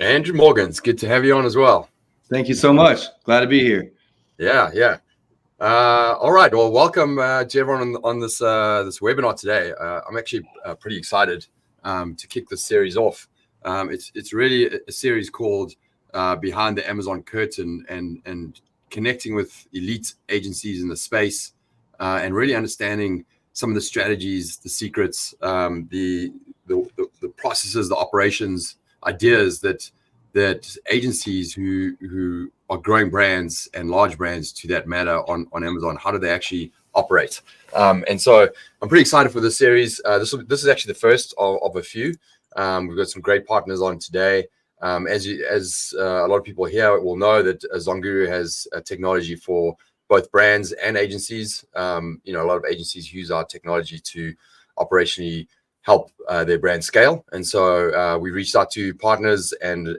Andrew Morgan, it's good to have you on as well. Thank you so much. Glad to be here. Yeah. All right. Well, welcome to everyone on this this webinar today. I'm actually pretty excited to kick this series off. It's really a series called Behind the Amazon Curtain and connecting with elite agencies in the space and really understanding some of the strategies, the secrets, the processes, the operations, ideas that agencies who are growing brands and large brands to that matter on Amazon, how do they actually operate? And so I'm pretty excited for this series. This is actually the first of a few. We've got some great partners on today. As a lot of people here will know that ZonGuru has technology for both brands and agencies. A lot of agencies use our technology to operationally help their brand scale, and so we reached out to partners and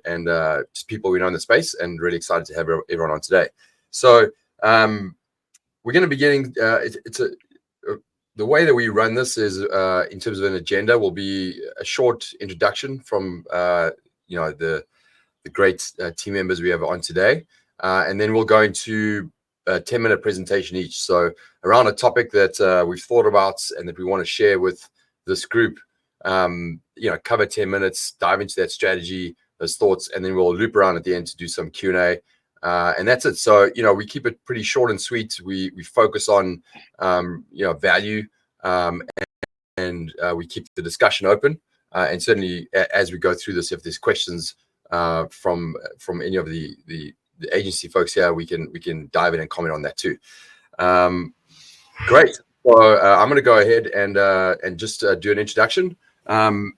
just people we know in the space, and really excited to have everyone on today. So we're going to be getting the way that we run this is in terms of an agenda will be a short introduction from the great team members we have on today, and then we'll go into a 10-minute presentation each, so around a topic that we've thought about and that we want to share with this group. Cover 10 minutes, dive into that strategy, those thoughts, and then we'll loop around at the end to do some Q&A, and that's it. So we keep it pretty short and sweet. We focus on value, and we keep the discussion open, and certainly as we go through this, if there's questions from any of the agency folks here, we can dive in and comment on that too. Great. So I'm going to go ahead and just do an introduction and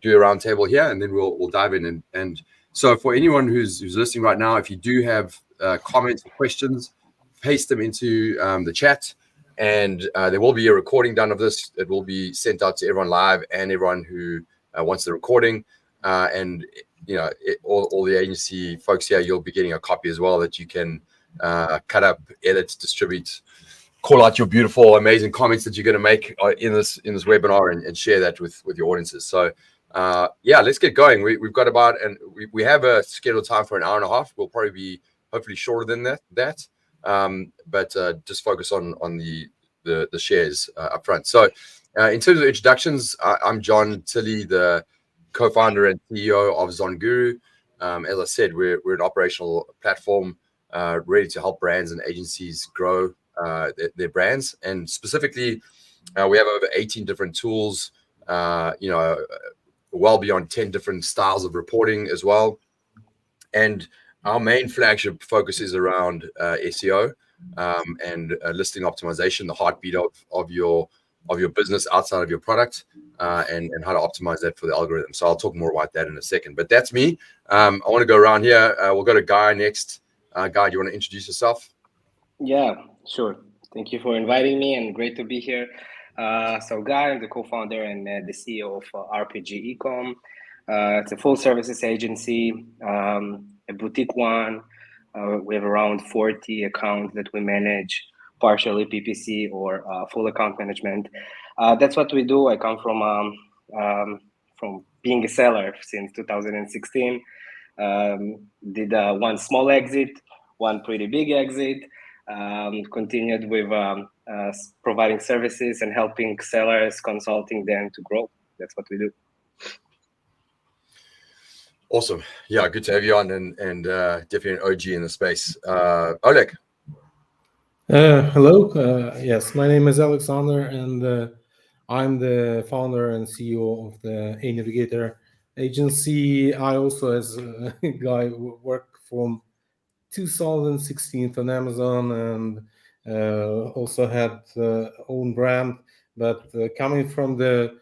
do a roundtable here, and then we'll dive in. And so for anyone who's listening right now, if you do have comments or questions, paste them into the chat, and there will be a recording done of this. It will be sent out to everyone live and everyone who wants the recording. And all the agency folks here, you'll be getting a copy as well that you can cut up, edit, distribute, call out your beautiful, amazing comments that you're going to make in this webinar and share that with your audiences. So let's get going. We've got about, and we have a scheduled time for an hour and a half. We'll probably be hopefully shorter than that. But just focus on the shares up front. So in terms of introductions, I'm Jon Tilley, the co-founder and CEO of ZonGuru. As I said, we're an operational platform ready to help brands and agencies grow their brands, and specifically we have over 18 different tools, well beyond 10 different styles of reporting as well, and our main flagship focus is around SEO and listing optimization, the heartbeat of your business outside of your product, and how to optimize that for the algorithm. So I'll talk more about that in a second, but that's me. I want to go around here. We'll go to Guy next. Guy, do you want to introduce yourself? Yeah, sure. Thank you for inviting me, and great to be here. So Guy, I'm the co-founder and the CEO of RPGECOM. It's a full services agency, a boutique one. We have around 40 accounts that we manage, partially PPC or full account management. That's what we do. I come from being a seller since 2016. Did one small exit, one pretty big exit. Continued with providing services and helping sellers, consulting them to grow. That's what we do. Awesome. Yeah, good to have you on, and definitely an OG in the space. Oleg. Hello. Yes, my name is Oleksandr, and I'm the founder and CEO of the aNavigator agency. I also, as a guy, work from 2016 on Amazon, and also had own brand. But coming from the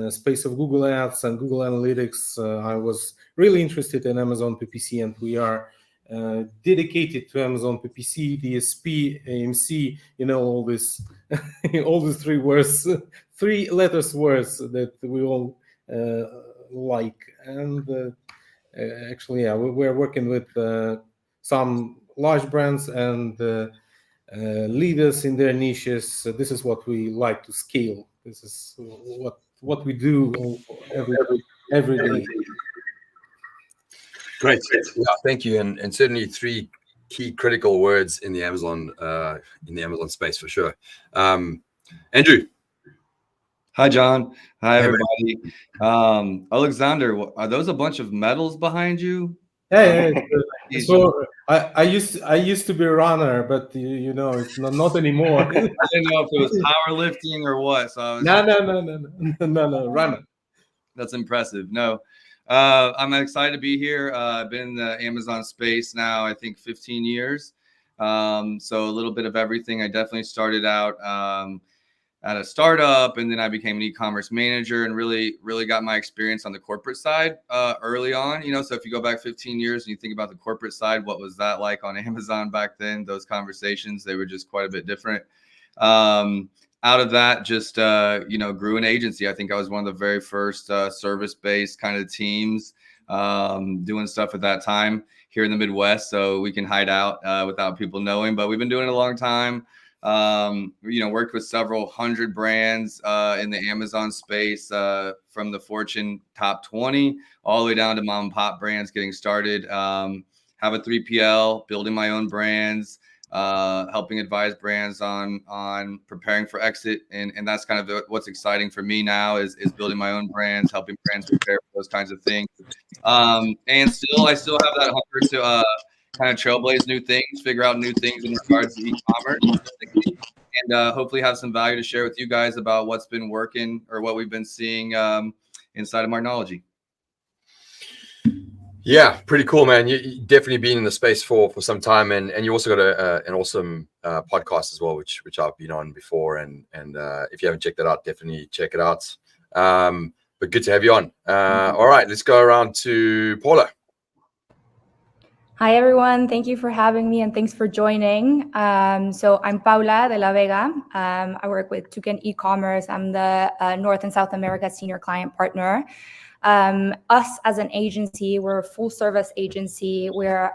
space of Google Ads and Google Analytics, I was really interested in Amazon PPC, and we are dedicated to Amazon PPC, DSP, AMC. all this, all these three words, three letters words that we all like. And actually, yeah, we're working with some large brands and leaders in their niches. This is what we like to scale. This is what we do every day. Great. Yeah, thank you. And certainly 3 key critical words in the Amazon space for sure. Andrew. Hi, John. Hi, Hey, everybody. Oleksandr, are those a bunch of medals behind you? Yeah. So I used to be a runner, but you know, it's not anymore. I didn't know if it was powerlifting or what. So I was No, runner. That's impressive. No, I'm excited to be here. I've been in the Amazon space now, I think 15 years. So a little bit of everything. I definitely started out at a startup, and then I became an e-commerce manager and really got my experience on the corporate side early on. You know, so if you go back 15 years and you think about the corporate side, what was that like on Amazon back then? Those conversations, they were just quite a bit different. Out of that, just grew an agency. I think I was one of the very first service-based kind of teams doing stuff at that time here in the Midwest, so we can hide out without people knowing. But we've been doing it a long time. Worked with several hundred brands in the Amazon space, from the Fortune top 20 all the way down to mom and pop brands getting started. Have a 3PL, building my own brands. Helping advise brands on preparing for exit, and that's kind of what's exciting for me now is building my own brands, helping brands prepare for those kinds of things. And I still have that hunger to kind of trailblaze new things, figure out new things in regards to e-commerce, and hopefully have some value to share with you guys about what's been working or what we've been seeing inside of Marknology. Yeah, pretty cool, man. You definitely been in the space for some time, and you also got an awesome podcast as well, which I've been on before, and if you haven't checked that out, definitely check it out. But good to have you on. All right, let's go around to Paula. Hi, everyone. Thank you for having me, and thanks for joining. So I'm Paula de la Vega. I work with Toucan e-commerce. I'm the North and South America senior client partner. Us as an agency, we're a full service agency. We're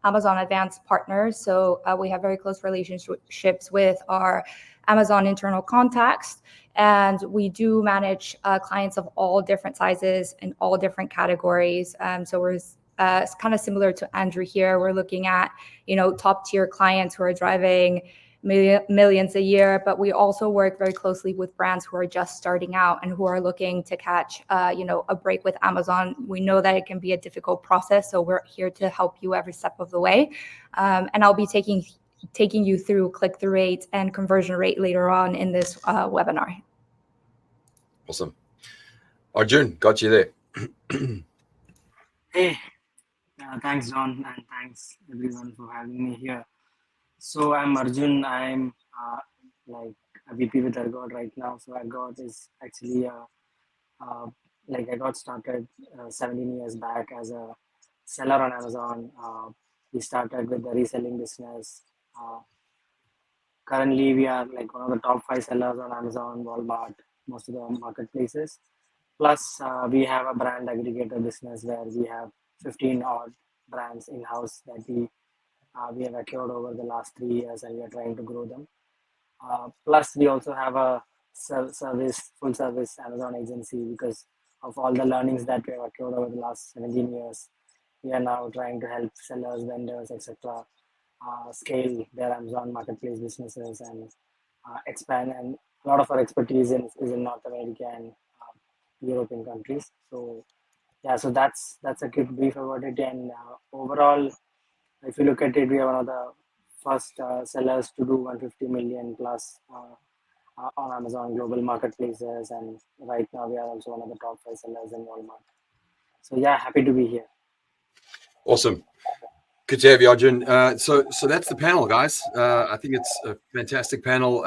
Amazon Advanced partners. So we have very close relationships with our Amazon internal contacts. And we do manage clients of all different sizes and all different categories. So we're it's kind of similar to Andrew here. We're looking at, top tier clients who are driving millions a year, but we also work very closely with brands who are just starting out and who are looking to catch, a break with Amazon. We know that it can be a difficult process, so we're here to help you every step of the way. And I'll be taking you through click-through rate and conversion rate later on in this webinar. Awesome. Arjun, got you there. Hey, thanks, John, and thanks everyone for having me here. So I'm Arjun. I'm a VP with Ergode right now. So Ergode is actually I got started 17 years back as a seller on Amazon. We started with the reselling business. Currently, we are one of the top 5 sellers on Amazon, Walmart, most of the marketplaces. Plus, we have a brand aggregator business where we have 15 odd brands in-house that we have acquired over the last 3 years, and we are trying to grow them. Plus, we also have a full service Amazon agency because of all the learnings that we have acquired over the last 17 years. We are now trying to help sellers, vendors, etc. Scale their Amazon marketplace businesses and expand. And a lot of our expertise is in North America and European countries. So yeah, so that's a quick brief about it. And overall, if you look at it, we are one of the first sellers to do 150 million plus on Amazon global marketplaces, and right now we are also one of the top 5 sellers in Walmart. So yeah, happy to be here. Awesome. Good to have you, Arjun. So that's the panel, guys. I think it's a fantastic panel.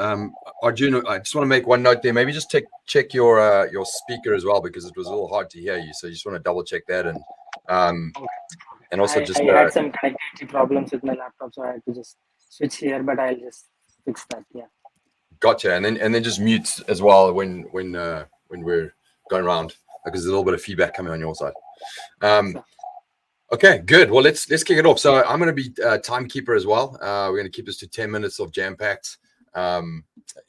Arjun, I just want to make one note there. Maybe just check your speaker as well, because it was a little hard to hear you. So you just want to double check that, and also I had some connectivity problems with my laptop, so I had to just switch here. But I'll just fix that. Yeah. Gotcha. And then just mute as well when we're going around, because there's a little bit of feedback coming on your side. Okay, good. Well, let's kick it off. So I'm going to be timekeeper as well. We're going to keep this to 10 minutes of jam-packed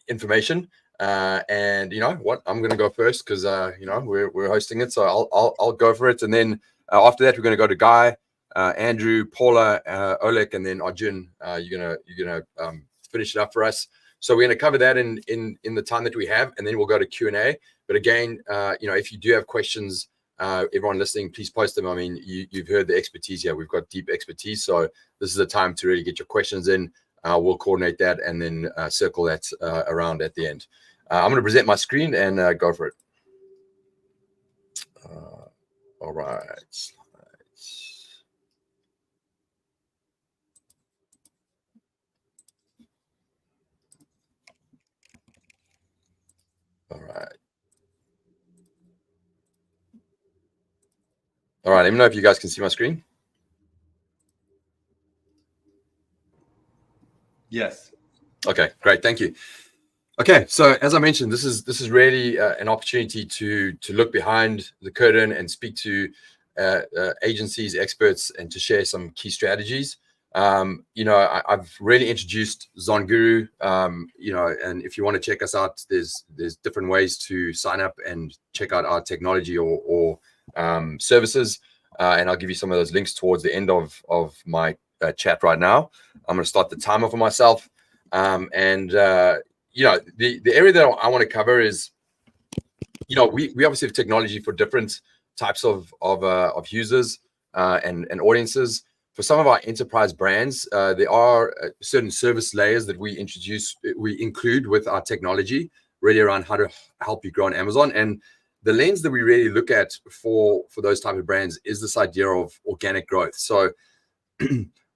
information. And you know what? I'm going to go first because we're hosting it. So I'll go for it. And then After that, we're going to go to Guy, Andrew, Paula, Oleg, and then Arjun. You're gonna finish it up for us. So we're going to cover that in the time that we have, and then we'll go to Q&A. But again, if you do have questions, everyone listening, please post them. I mean, you've heard the expertise here. We've got deep expertise, so this is the time to really get your questions in. We'll coordinate that and then circle that around at the end. I'm going to present my screen and go for it. All right. All right. All right. Let me know if you guys can see my screen. Yes. Okay, great. Thank you. Okay, so as I mentioned, this is really an opportunity to look behind the curtain and speak to agencies, experts, and to share some key strategies. I've really introduced ZonGuru. And if you want to check us out, there's different ways to sign up and check out our technology or services. And I'll give you some of those links towards the end of my chat right now. I'm going to start the timer for myself. The area that I want to cover is, we obviously have technology for different types of users and audiences. For some of our enterprise brands, there are certain service layers that we include with our technology, really around how to help you grow on Amazon. And the lens that we really look at for those type of brands is this idea of organic growth. So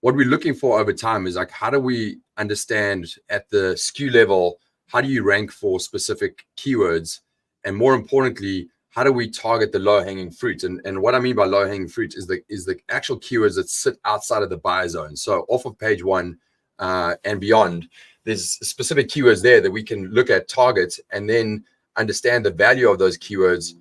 what we're looking for over time is like, how do we understand at the SKU level, how do you rank for specific keywords? And more importantly, how do we target the low-hanging fruit? And what I mean by low-hanging fruit is the actual keywords that sit outside of the buyer zone. So off of page 1 and beyond, there's specific keywords there that we can look at, target, and then understand the value of those keywords.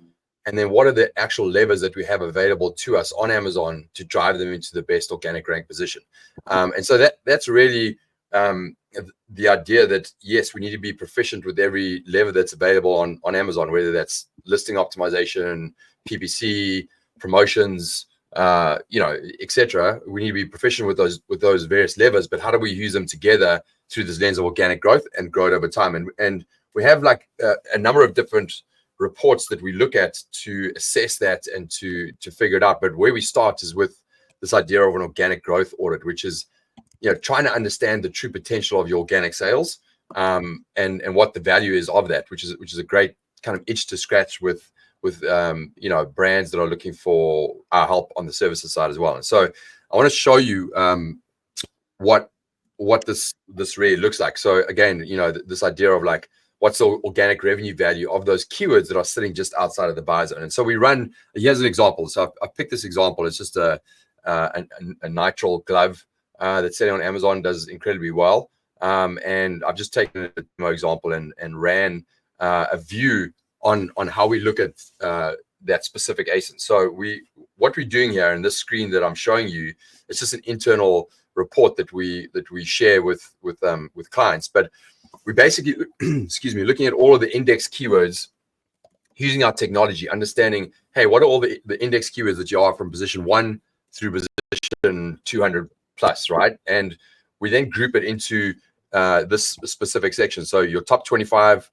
And then what are the actual levers that we have available to us on Amazon to drive them into the best organic rank position? And so that's really the idea that, yes, we need to be proficient with every lever that's available on Amazon, whether that's listing optimization, PPC, promotions, etc. We need to be proficient with those various levers, but how do we use them together through this lens of organic growth and grow it over time? And we have like a number of different reports that we look at to assess that and to figure it out. But where we start is with this idea of an organic growth audit, which is trying to understand the true potential of your organic sales and what the value is of that, which is a great kind of itch to scratch with brands that are looking for our help on the services side as well. And so I want to show you what this really looks like. So again, this idea of like, what's the organic revenue value of those keywords that are sitting just outside of the buyer zone? And so we run, here's an example. So I've picked this example. It's just a nitrile glove that's selling on Amazon, does incredibly well. And I've just taken a demo example and ran a view on how we look at that specific ASIN. So what we're doing here in this screen that I'm showing you, it's just an internal report that we share with clients. But we basically, looking at all of the index keywords using our technology, understanding, hey, what are all the index keywords that you are from position 1 through position 200 plus, right? And we then group it into this specific section. So your top 25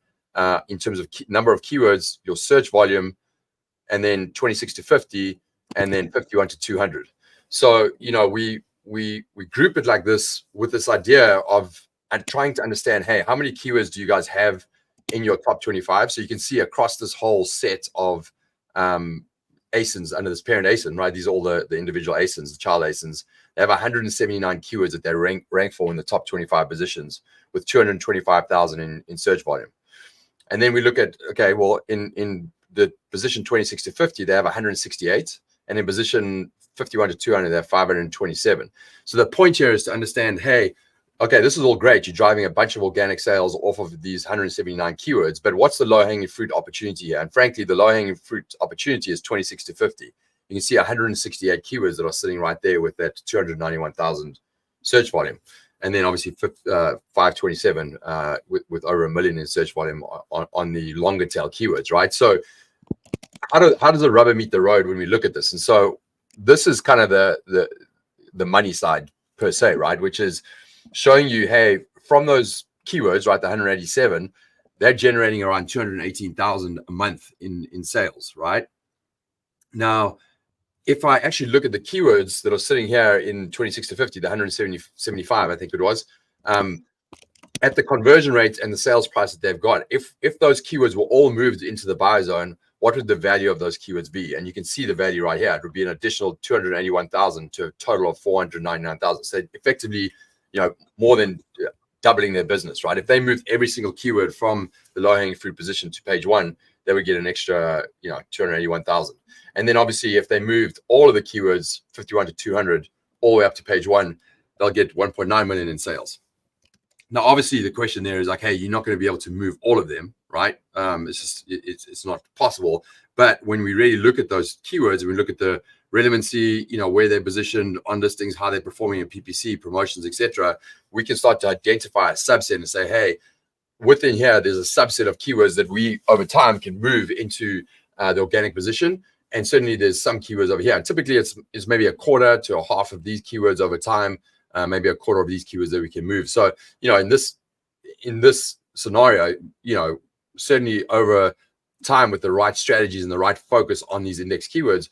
in terms of number of keywords, your search volume, and then 26 to 50, and then 51 to 200. So, we group it like this with this idea of trying to understand, hey, how many keywords do you guys have in your top 25? So you can see across this whole set of ASINs under this parent ASIN, right? These are all the individual ASINs, the child ASINs. They have 179 keywords that they rank for in the top 25 positions with 225,000 in search volume. And then we look at, okay, well, in the position 26 to 50, they have 168. And in position 51 to 200, they have 527. So the point here is to understand, hey, okay, this is all great. You're driving a bunch of organic sales off of these 179 keywords, but what's the low-hanging fruit opportunity here? And frankly, the low-hanging fruit opportunity is 26 to 50. You can see 168 keywords that are sitting right there with that 291,000 search volume. And then obviously 527 with over 1 million in search volume on the longer tail keywords, right? So how does the rubber meet the road when we look at this? And so this is kind of the money side per se, right? Which is showing you, hey, from those keywords, right, the 187, they're generating around 218,000 a month in sales, right? Now, if I actually look at the keywords that are sitting here in 26 to 50, the 175, I think it was, at the conversion rates and the sales price that they've got, if those keywords were all moved into the buyer zone, what would the value of those keywords be? And you can see the value right here. It would be an additional 281,000 to a total of 499,000. So effectively, more than doubling their business, right? If they moved every single keyword from the low-hanging fruit position to page 1, they would get an extra, 281,000. And then obviously, if they moved all of the keywords, 51 to 200, all the way up to page 1, they'll get 1.9 million in sales. Now, obviously, the question there is like, hey, you're not going to be able to move all of them, right? It's not possible. But when we really look at those keywords and we look at the relevancy, where they're positioned on listings, how they're performing in PPC, promotions, etc., we can start to identify a subset and say, hey, within here, there's a subset of keywords that we over time can move into the organic position. And certainly there's some keywords over here. And typically it's maybe a quarter to a half of these keywords over time, maybe a quarter of these keywords that we can move. So, in this scenario, certainly over time with the right strategies and the right focus on these index keywords,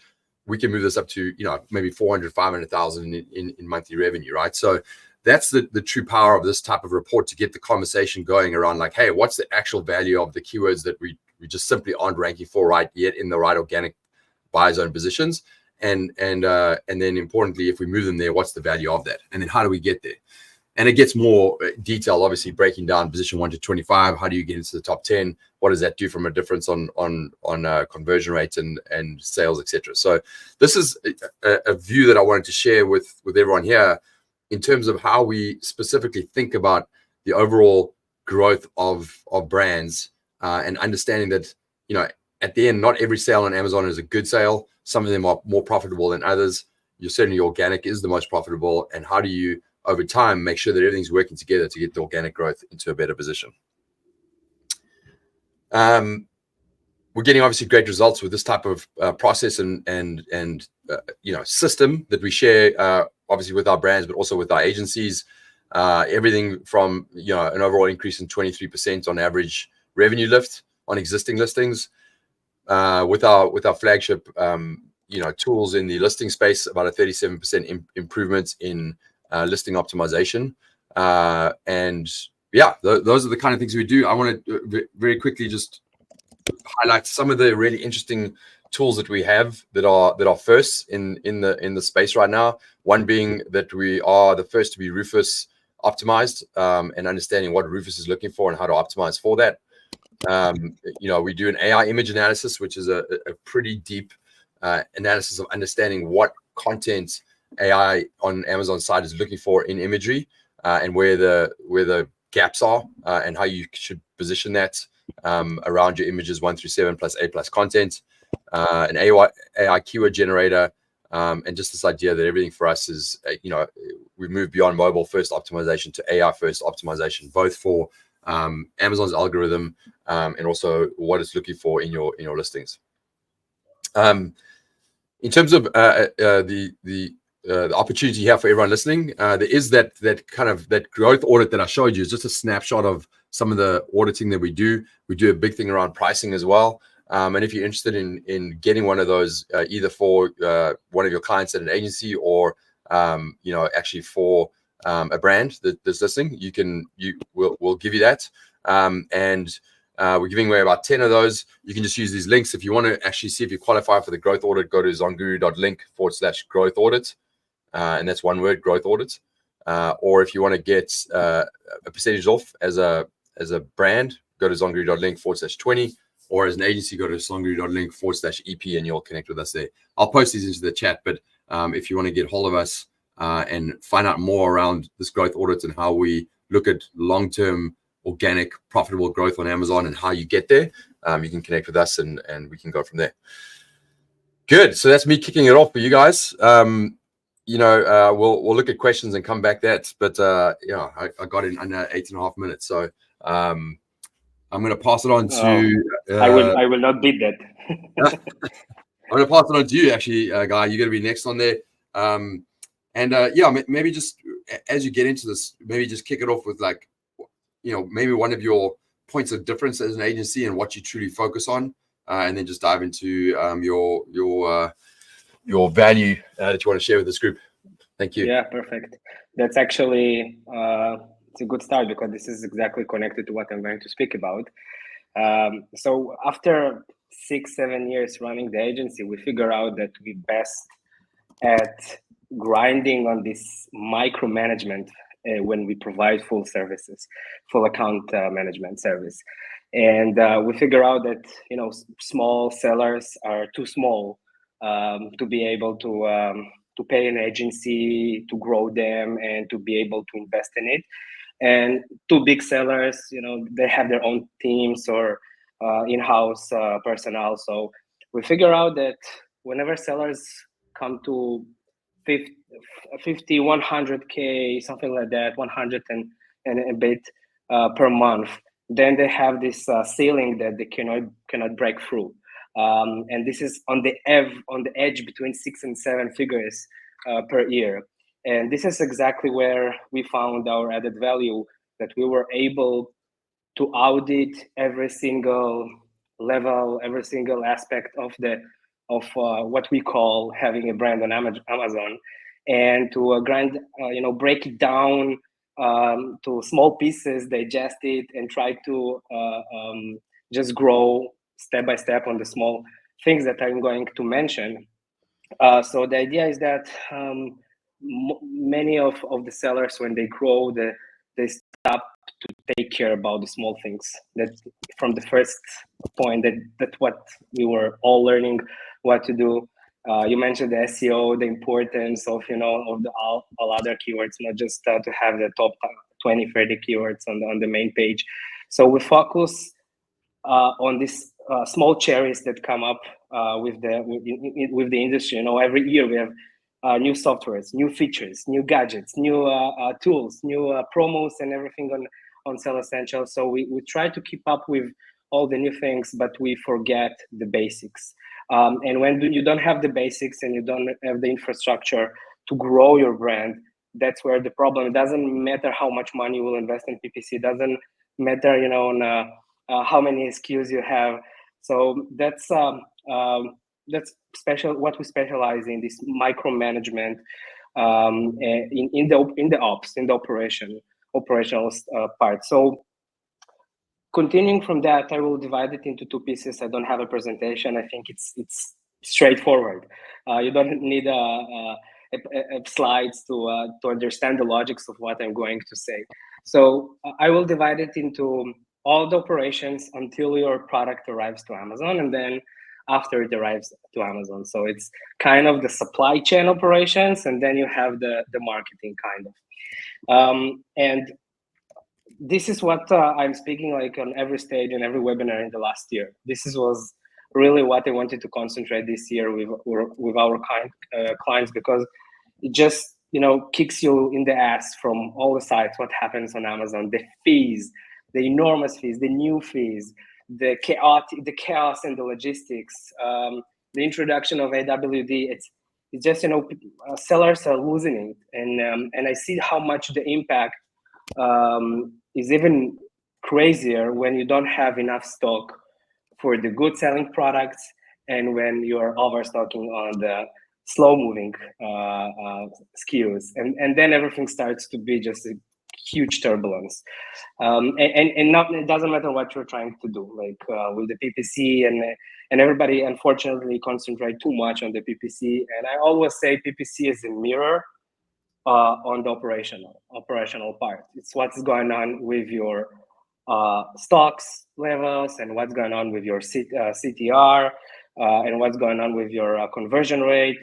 we can move this up to, maybe 400, 500,000 in monthly revenue, right? So that's the true power of this type of report, to get the conversation going around like, hey, what's the actual value of the keywords that we just simply aren't ranking for right yet in the right organic buyer zone positions, and then importantly, if we move them there, what's the value of that, and then how do we get there? And it gets more detailed, obviously breaking down position 1 to 25. How do you get into the top 10? What does that do from a difference on conversion rates and sales, etc.? So this is a view that I wanted to share with everyone here in terms of how we specifically think about the overall growth of brands, and understanding that at the end, not every sale on Amazon is a good sale. Some of them are more profitable than others. Certainly organic is the most profitable. And how do you, over time, make sure that everything's working together to get the organic growth into a better position? We're getting obviously great results with this type of process and system that we share, obviously with our brands, but also with our agencies. Everything from an overall increase in 23% on average revenue lift on existing listings. With our flagship, tools in the listing space, about a 37% improvement in listing optimization. And yeah, those are the kind of things we do. I want to very quickly just highlight some of the really interesting tools that we have that are first in the space right now. One being that we are the first to be Rufus optimized, and understanding what Rufus is looking for and how to optimize for that. We do an AI image analysis, which is a pretty deep analysis of understanding what content AI on Amazon's side is looking for in imagery, and where the gaps are, and how you should position that around your images 1 through 7 plus 8 plus content, an AI keyword generator, and just this idea that everything for us is, we move beyond mobile first optimization to AI first optimization, both for Amazon's algorithm, and also what it's looking for in your listings. In terms of the opportunity here for everyone listening, there is that growth audit that I showed you. Is just a snapshot of some of the auditing that we do. We do a big thing around pricing as well. And if you're interested in getting one of those, either for one of your clients at an agency or actually for a brand that's listening, we'll give you that. And we're giving away about 10 of those. You can just use these links. If you want to actually see if you qualify for the growth audit, go to zonguru.link/growth audit. And that's one word, growth audit. Or if you want to get a percentage off as a brand, go to zonguru.link/20. Or as an agency, go to zonguru.link/EP and you'll connect with us there. I'll post these into the chat, but if you want to get hold of us and find out more around this growth audit and how we look at long-term organic profitable growth on Amazon and how you get there, you can connect with us and we can go from there. Good. So that's me kicking it off for you guys. We'll look at questions and come back that, but I got in under 8.5 minutes. So I'm going to pass it on to. I will not beat that. going to pass it on to you, actually, Guy. You're going to be next on there. Yeah, maybe just as you get into this, maybe just kick it off with like, maybe one of your points of difference as an agency and what you truly focus on, and then just dive into your value that you want to share with this group. Thank you. Yeah, perfect. That's actually it's a good start because this is exactly connected to what I'm going to speak about. So after 6-7 years running the agency, we figure out that we're best at grinding on this micromanagement when we provide full services, full account management service. And we figure out that small sellers are too small to be able to pay an agency to grow them and to be able to invest in it. And too big sellers, they have their own teams or in-house personnel. So we figure out that whenever sellers come to 50, 100K, something like that, 100 and a bit per month, then they have this ceiling that they cannot break through. And this is on the edge between 6 and 7 figures per year. And this is exactly where we found our added value, that we were able to audit every single level, every single aspect of what we call having a brand on Amazon, and to break it down to small pieces, digest it, and try to just grow step by step on the small things that I'm going to mention. So the idea is that many of the sellers, when they grow, they stop to take care about the small things. That from the first point, that's what we were all learning what to do. You mentioned the SEO, the importance of of all other keywords, not just to have the top 20-30 keywords on the main page. So we focus on these small cherries that come up with the industry. Every year we have new softwares, new features, new gadgets, new tools, new promos, and everything on Sell Essentials. So we try to keep up with all the new things, but we forget the basics. And when you don't have the basics and you don't have the infrastructure to grow your brand, that's where the problem. It doesn't matter how much money you will invest in PPC. It doesn't matter, on how many SKUs you have. So that's special. What we specialize in, this micromanagement in the ops, in the operational part. So continuing from that, I will divide it into 2 pieces. I don't have a presentation. I think it's straightforward. You don't need slides to understand the logics of what I'm going to say. So I will divide it into all the operations until your product arrives to Amazon, and then after it arrives to Amazon. So it's kind of the supply chain operations, and then you have the marketing kind of. And this is what I'm speaking like on every stage and every webinar in the last year. This was really what I wanted to concentrate this year with our clients, because it just kicks you in the ass from all the sides what happens on Amazon, the fees, the enormous fees, the new fees, the chaos and the logistics, the introduction of AWD. It's just sellers are losing it, and I see how much the impact is even crazier when you don't have enough stock for the good selling products, and when you're overstocking on the slow moving SKUs, and then everything starts to be just a huge turbulence. And it doesn't matter what you're trying to do, like with the PPC, and everybody unfortunately concentrate too much on the PPC. And I always say PPC is a mirror on the operational part. It's what's going on with your stocks levels, and what's going on with your CTR, and what's going on with your conversion rate,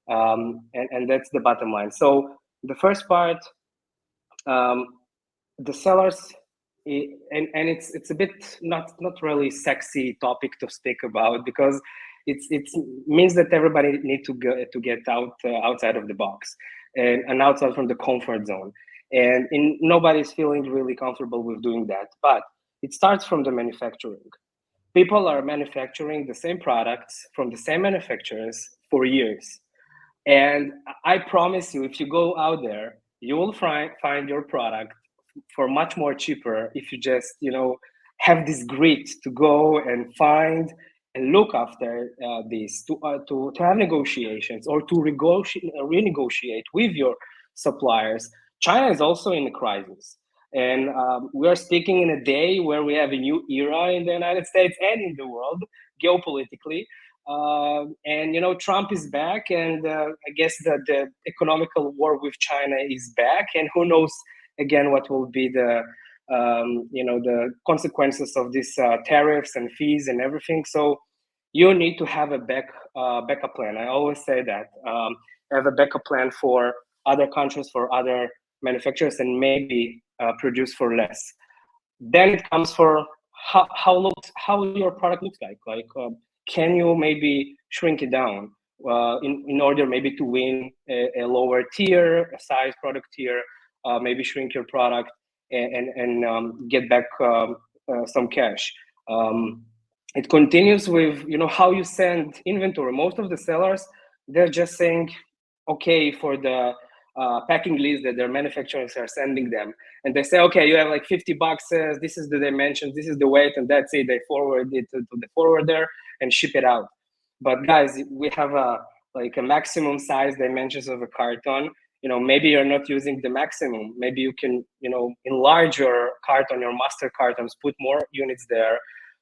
and that's the bottom line. So the first part, the sellers, and it's a bit not really sexy topic to speak about, because it means that everybody need to get outside of the box and outside from the comfort zone, and nobody's feeling really comfortable with doing that. But it starts from the manufacturing. people are manufacturing the same products from the same manufacturers for years. And I promise you, if you go out there, you will find your product for much more cheaper if you just, have this grit to go and find and look after this, to have negotiations or to renegotiate with your suppliers. China is also in a crisis. And we are speaking in a day where we have a new era in the United States and in the world, geopolitically. And Trump is back, and I guess the economical war with China is back, and who knows again what will be the consequences of these tariffs and fees and everything. So you need to have a backup plan. I always say that, have a backup plan for other countries, for other manufacturers, and maybe produce for less. Then it comes for how your product looks like. Can you maybe shrink it down in order maybe to win a lower tier, a size product tier, maybe shrink your product and get back some cash. It continues with, how you send inventory. Most of the sellers, they're just saying, okay, for the packing list that their manufacturers are sending them. And they say, okay, you have like 50 boxes, this is the dimensions, this is the weight, and that's it. They forward it to the forwarder and ship it out. But guys, we have a maximum size dimensions of a carton. Maybe you're not using the maximum. Maybe you can, enlarge your carton, your master cartons, put more units there,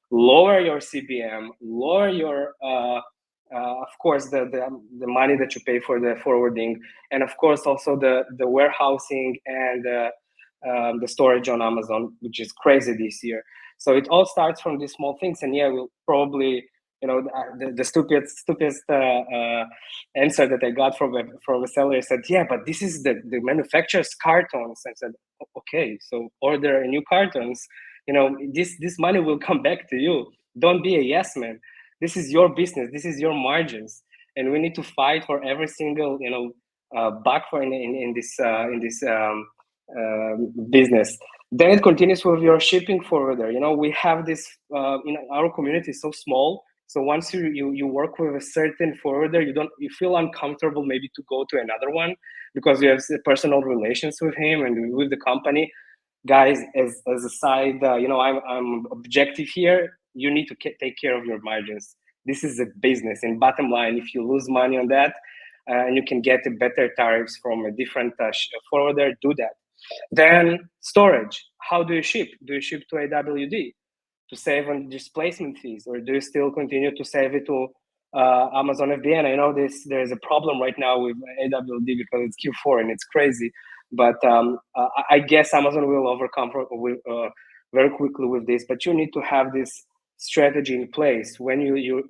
lower your CPM, lower your, of course, the money that you pay for the forwarding, and of course also the warehousing and the storage on Amazon, which is crazy this year. So it all starts from these small things, and we'll probably, the stupidest answer that I got from a seller said, but this is the manufacturer's cartons. I said, okay, so order new cartons. This money will come back to you. Don't be a yes man. This is your business. This is your margins, and we need to fight for every single buck for in this business. Then it continues with your shipping forwarder. We have this our community is so small. So once you work with a certain forwarder, you feel uncomfortable maybe to go to another one because you have personal relations with him and with the company. Guys, as a side, I'm objective here. You need to take care of your margins. This is a business, and bottom line, if you lose money on that, and you can get better tariffs from a different forwarder, do that. Then storage. How do you ship? Do you ship to AWD to save on displacement fees, or do you still continue to save it to Amazon FBA? I know there's a problem right now with AWD because it's Q4 and it's crazy, but I guess Amazon will overcome very quickly with this. But you need to have this strategy in place. When do you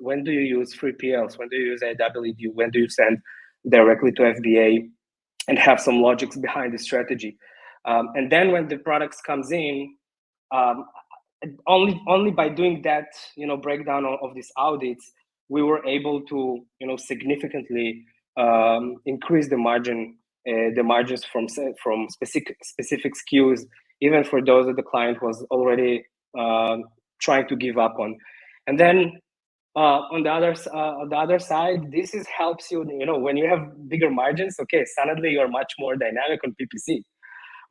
use 3PLs? When do you use AWD? When do you send directly to FBA? And have some logics behind the strategy. And then when the products comes in, only by doing that, breakdown of these audits, we were able to, significantly increase the margins from specific SKUs, even for those that the client was already trying to give up on. And then on the other side, this helps you. When you have bigger margins, okay, suddenly you are much more dynamic on PPC.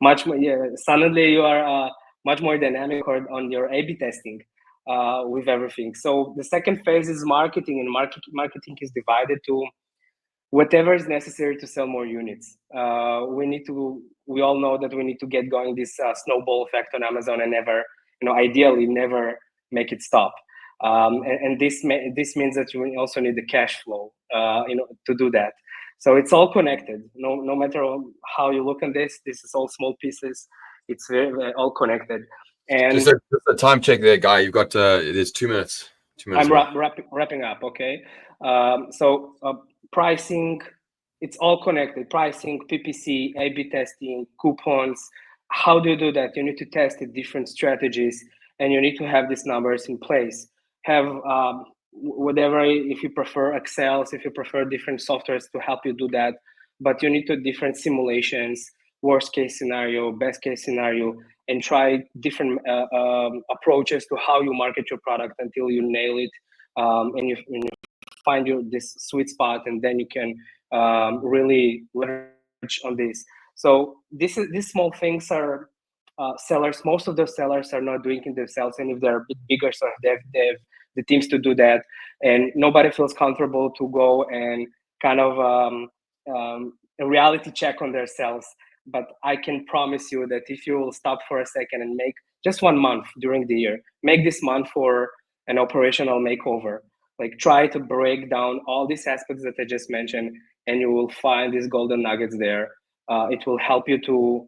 Much more, suddenly you are much more dynamic on your A/B testing with everything. So the second phase is marketing, and marketing is divided to whatever is necessary to sell more units. We all know that we need to get going this snowball effect on Amazon and ideally never make it stop. And this means that you also need the cash flow, to do that. So it's all connected. No matter how you look at this is all small pieces. It's very all connected. And just a time check there, Guy. You've got it is 2 minutes. 2 minutes. I'm wrapping up. Okay. So pricing, it's all connected. Pricing, PPC, A/B testing, coupons. How do you do that? You need to test the different strategies, and you need to have these numbers in place. Have whatever, if you prefer Excel, if you prefer different softwares to help you do that, but you need to different simulations worst case scenario, best case scenario, and try different approaches to how you market your product until you nail it, and you find this sweet spot, and then you can really leverage on this. So these small things are sellers. Most of those sellers are not doing it themselves, and if they're a bit bigger, so they have the teams to do that, and nobody feels comfortable to go and kind of a reality check on themselves. But I can promise you that if you will stop for a second and make just 1 month during the year, make this month for an operational makeover. Like, try to break down all these aspects that I just mentioned, and you will find these golden nuggets there. It will help you to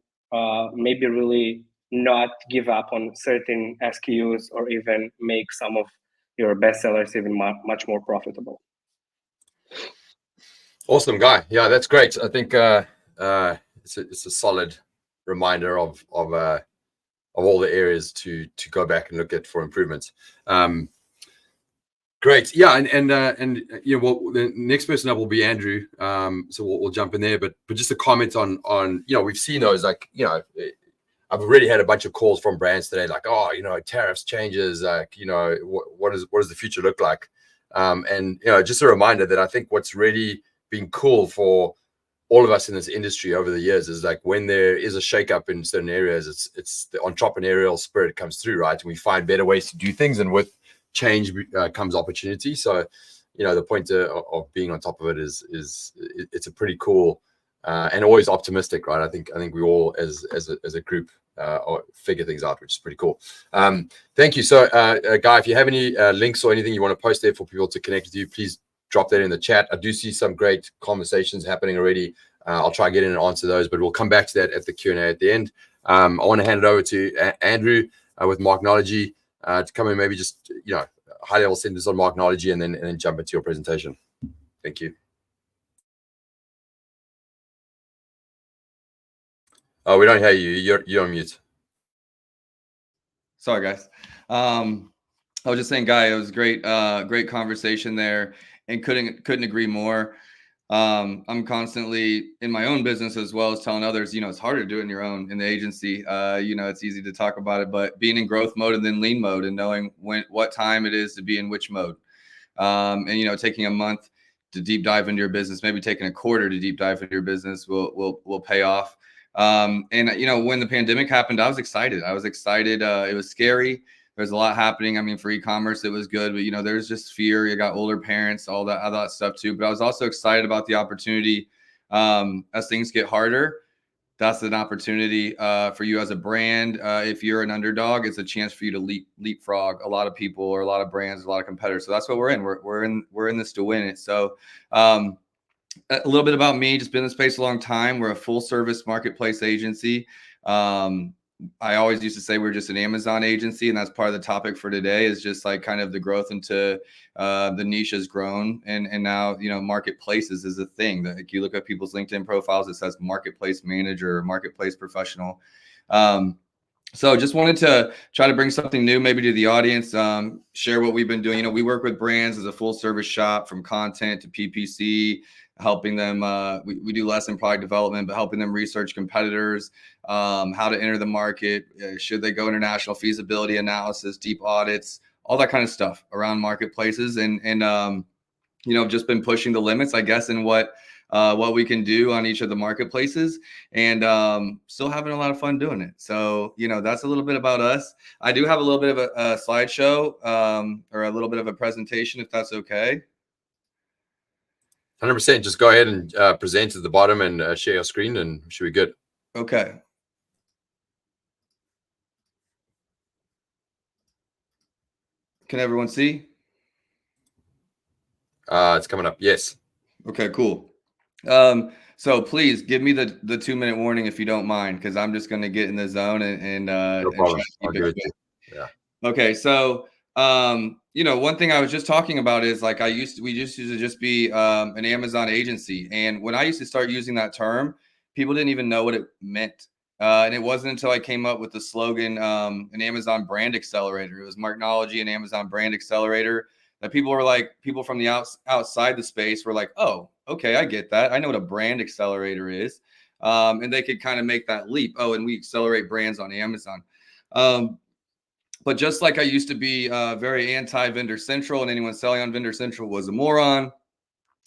maybe really not give up on certain SKUs, or even make some of your best sellers even much more profitable. Awesome, Guy. Yeah, that's great. I think it's a solid reminder of all the areas to go back and look at for improvements. Great. Yeah, and you know, well, the next person up will be Andrew. So we'll jump in there, but just a comment on you know, we've seen those, like, you know, I've already had a bunch of calls from brands today, like, oh, you know, tariffs changes, like, you know, what does the future look like? And you know, just a reminder that I think what's really been cool for all of us in this industry over the years is, like, when there is a shakeup in certain areas, it's the entrepreneurial spirit comes through, right? And we find better ways to do things, and with change comes opportunity. So, you know, the point of being on top of it is it's a pretty cool and always optimistic, right? I think we all as a group figure things out, which is pretty cool. Thank you. So, Guy, if you have any links or anything you want to post there for people to connect with you, please drop that in the chat. I do see some great conversations happening already. I'll try and get in and answer those, but we'll come back to that at the Q&A at the end. I want to hand it over to Andrew with Marknology to come in, maybe just, you know, high level sentence on Marknology, and then jump into your presentation. Thank you. Oh, we don't hear you. You're on mute. Sorry, guys. I was just saying, Guy, it was great conversation there, and couldn't agree more. I'm constantly in my own business, as well as telling others, you know, it's harder to do it in your own, in the agency. You know, it's easy to talk about it, but being in growth mode and then lean mode, and knowing what time it is to be in which mode. And, you know, taking a month to deep dive into your business, maybe taking a quarter to deep dive into your business will pay off. And, you know, when the pandemic happened, I was excited. It was scary. There's a lot happening. I mean, for e-commerce, it was good, but, you know, there's just fear. You got older parents, all that stuff too. But I was also excited about the opportunity as things get harder. That's an opportunity for you as a brand. If you're an underdog, it's a chance for you to leapfrog a lot of people, or a lot of brands, a lot of competitors. So that's what we're in. We're in this to win it. So a little bit about me. Just been in the space a long time. We're a full service marketplace agency. I always used to say we're just an Amazon agency, and that's part of the topic for today, is just like kind of the growth into the niche has grown, and now, you know, marketplaces is a thing. That, like, you look at people's LinkedIn profiles, it says marketplace manager or marketplace professional. So just wanted to try to bring something new maybe to the audience, share what we've been doing. You know, we work with brands as a full service shop, from content to PPC, helping them. We do less in product development, but helping them research competitors, how to enter the market, should they go international, feasibility analysis, deep audits, all that kind of stuff around marketplaces. And you know, just been pushing the limits, I guess, in what we can do on each of the marketplaces, and still having a lot of fun doing it. So, you know, that's a little bit about us. I do have a little bit of a slideshow or a little bit of a presentation, if that's okay. 100%. Just go ahead and present at the bottom and share your screen, and should be good. Okay. Can everyone see? It's coming up. Yes. Okay, cool. So please give me the 2-minute warning if you don't mind, because I'm just going to get in the zone and No problem. I'll give it to you. Yeah. Okay, so you know, one thing I was just talking about is, like, we used to just be an Amazon agency, and when I used to start using that term, people didn't even know what it meant. And it wasn't until I came up with the slogan, an Amazon brand accelerator. It was Marknology and Amazon brand accelerator, that people from the outside the space were like, oh, okay, I get that. I know what a brand accelerator is. and they could kind of make that leap. Oh, and we accelerate brands on Amazon. But just like I used to be very anti-vendor central, and anyone selling on vendor central was a moron.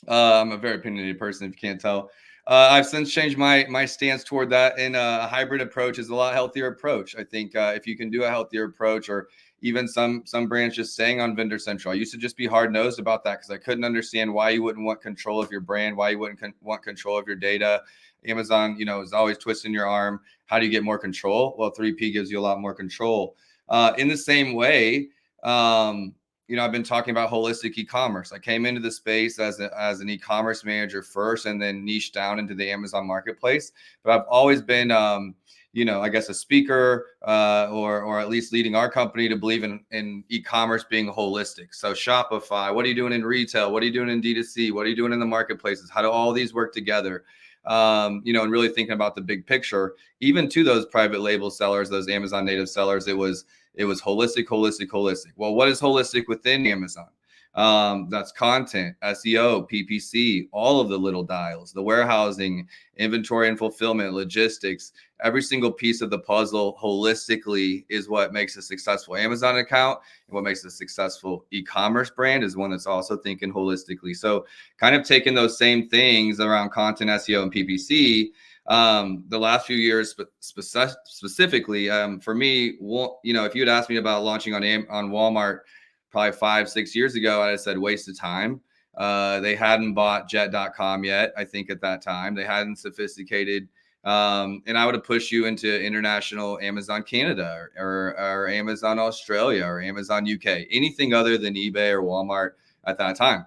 I'm a very opinionated person, if you can't tell. I've since changed my stance toward that, and a hybrid approach is a lot healthier approach. I think if you can do a healthier approach, or even some brands just staying on vendor central. I used to just be hard-nosed about that because I couldn't understand why you wouldn't want control of your brand, why you wouldn't want control of your data. Amazon, is always twisting your arm. How do you get more control? Well, 3P gives you a lot more control. In the same way, I've been talking about holistic e-commerce. I came into the space as an e-commerce manager first, and then niched down into the Amazon marketplace. But I've always been, I guess a speaker, or at least leading our company to believe in e-commerce being holistic. So Shopify, what are you doing in retail? What are you doing in D2C? What are you doing in the marketplaces? How do all these work together? And really thinking about the big picture, even to those private label sellers, those Amazon native sellers, it was holistic. Well, what is holistic within Amazon? That's content, SEO, PPC, all of the little dials, the warehousing, inventory and fulfillment, logistics, every single piece of the puzzle holistically is what makes a successful Amazon account. And what makes a successful e-commerce brand is one that's also thinking holistically. So kind of taking those same things around content, SEO, and PPC, the last few years, specifically, for me, if you had asked me about launching on Walmart probably 5-6 years ago, I'd have said waste of time. They hadn't bought jet.com yet. I think at that time they hadn't sophisticated, and I would have pushed you into international Amazon Canada or Amazon Australia or Amazon UK, anything other than eBay or Walmart at that time.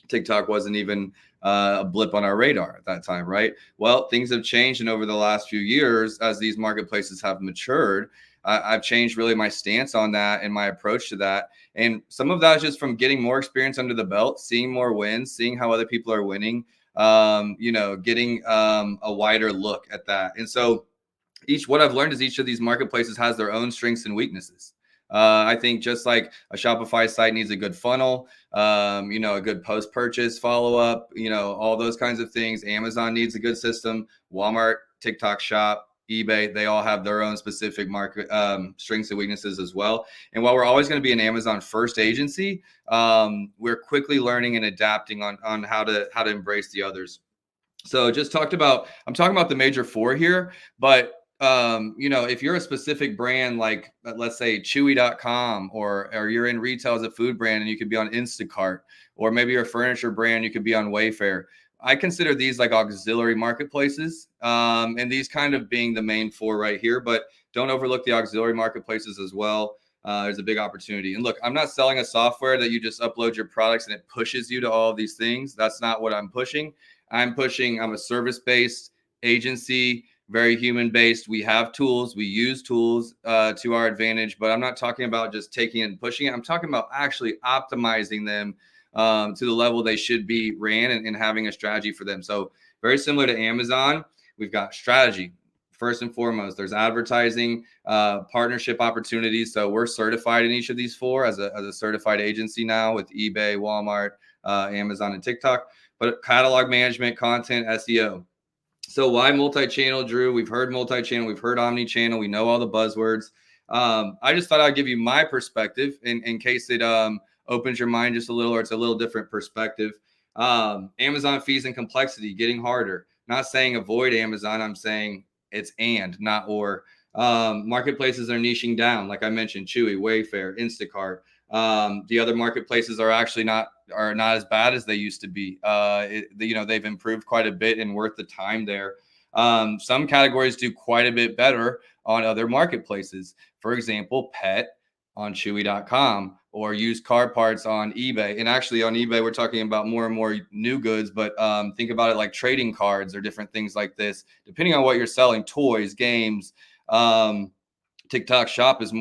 TikTok wasn't even a blip on our radar at that time, right? Well, things have changed, and over the last few years, as these marketplaces have matured, I've changed really my stance on that and my approach to that. And some of that is just from getting more experience under the belt, seeing more wins, seeing how other people are winning, getting a wider look at that. And so what I've learned is each of these marketplaces has their own strengths and weaknesses. I think just like a Shopify site needs a good funnel, a good post-purchase follow-up, all those kinds of things. Amazon needs a good system. Walmart, TikTok Shop, eBay, they all have their own specific market strengths and weaknesses as well. And while we're always going to be an Amazon first agency, we're quickly learning and adapting on how to embrace the others. So I'm talking about the major four here, but if you're a specific brand, like let's say Chewy.com, or you're in retail as a food brand and you could be on Instacart, or maybe you're a furniture brand, you could be on Wayfair. I consider these like auxiliary marketplaces, and these kind of being the main four right here, but don't overlook the auxiliary marketplaces as well. There's a big opportunity. And look, I'm not selling a software that you just upload your products and it pushes you to all of these things. That's not what I'm pushing. I'm a service-based agency, very human-based. We have tools, we use tools to our advantage, but I'm not talking about just taking it and pushing it. I'm talking about actually optimizing them to the level they should be ran, and having a strategy for them. So very similar to Amazon, we've got strategy. First and foremost, there's advertising, partnership opportunities. So we're certified in each of these four as a certified agency now with eBay, Walmart, Amazon, and TikTok. But catalog management, content, SEO. So why multi-channel, Drew? We've heard multi-channel, we've heard omni-channel, we know all the buzzwords. I just thought I'd give you my perspective in case it opens your mind just a little, or it's a little different perspective. Amazon fees and complexity getting harder. Not saying avoid Amazon, I'm saying it's and, not or. Marketplaces are niching down, like I mentioned, Chewy, Wayfair, Instacart. The other marketplaces are actually not as bad as they used to be. They've improved quite a bit and worth the time there. Some categories do quite a bit better on other marketplaces. For example, pet on Chewy.com, or used car parts on eBay. And actually on eBay, we're talking about more and more new goods, but think about it like trading cards or different things like this. Depending on what you're selling, toys, games, TikTok Shop is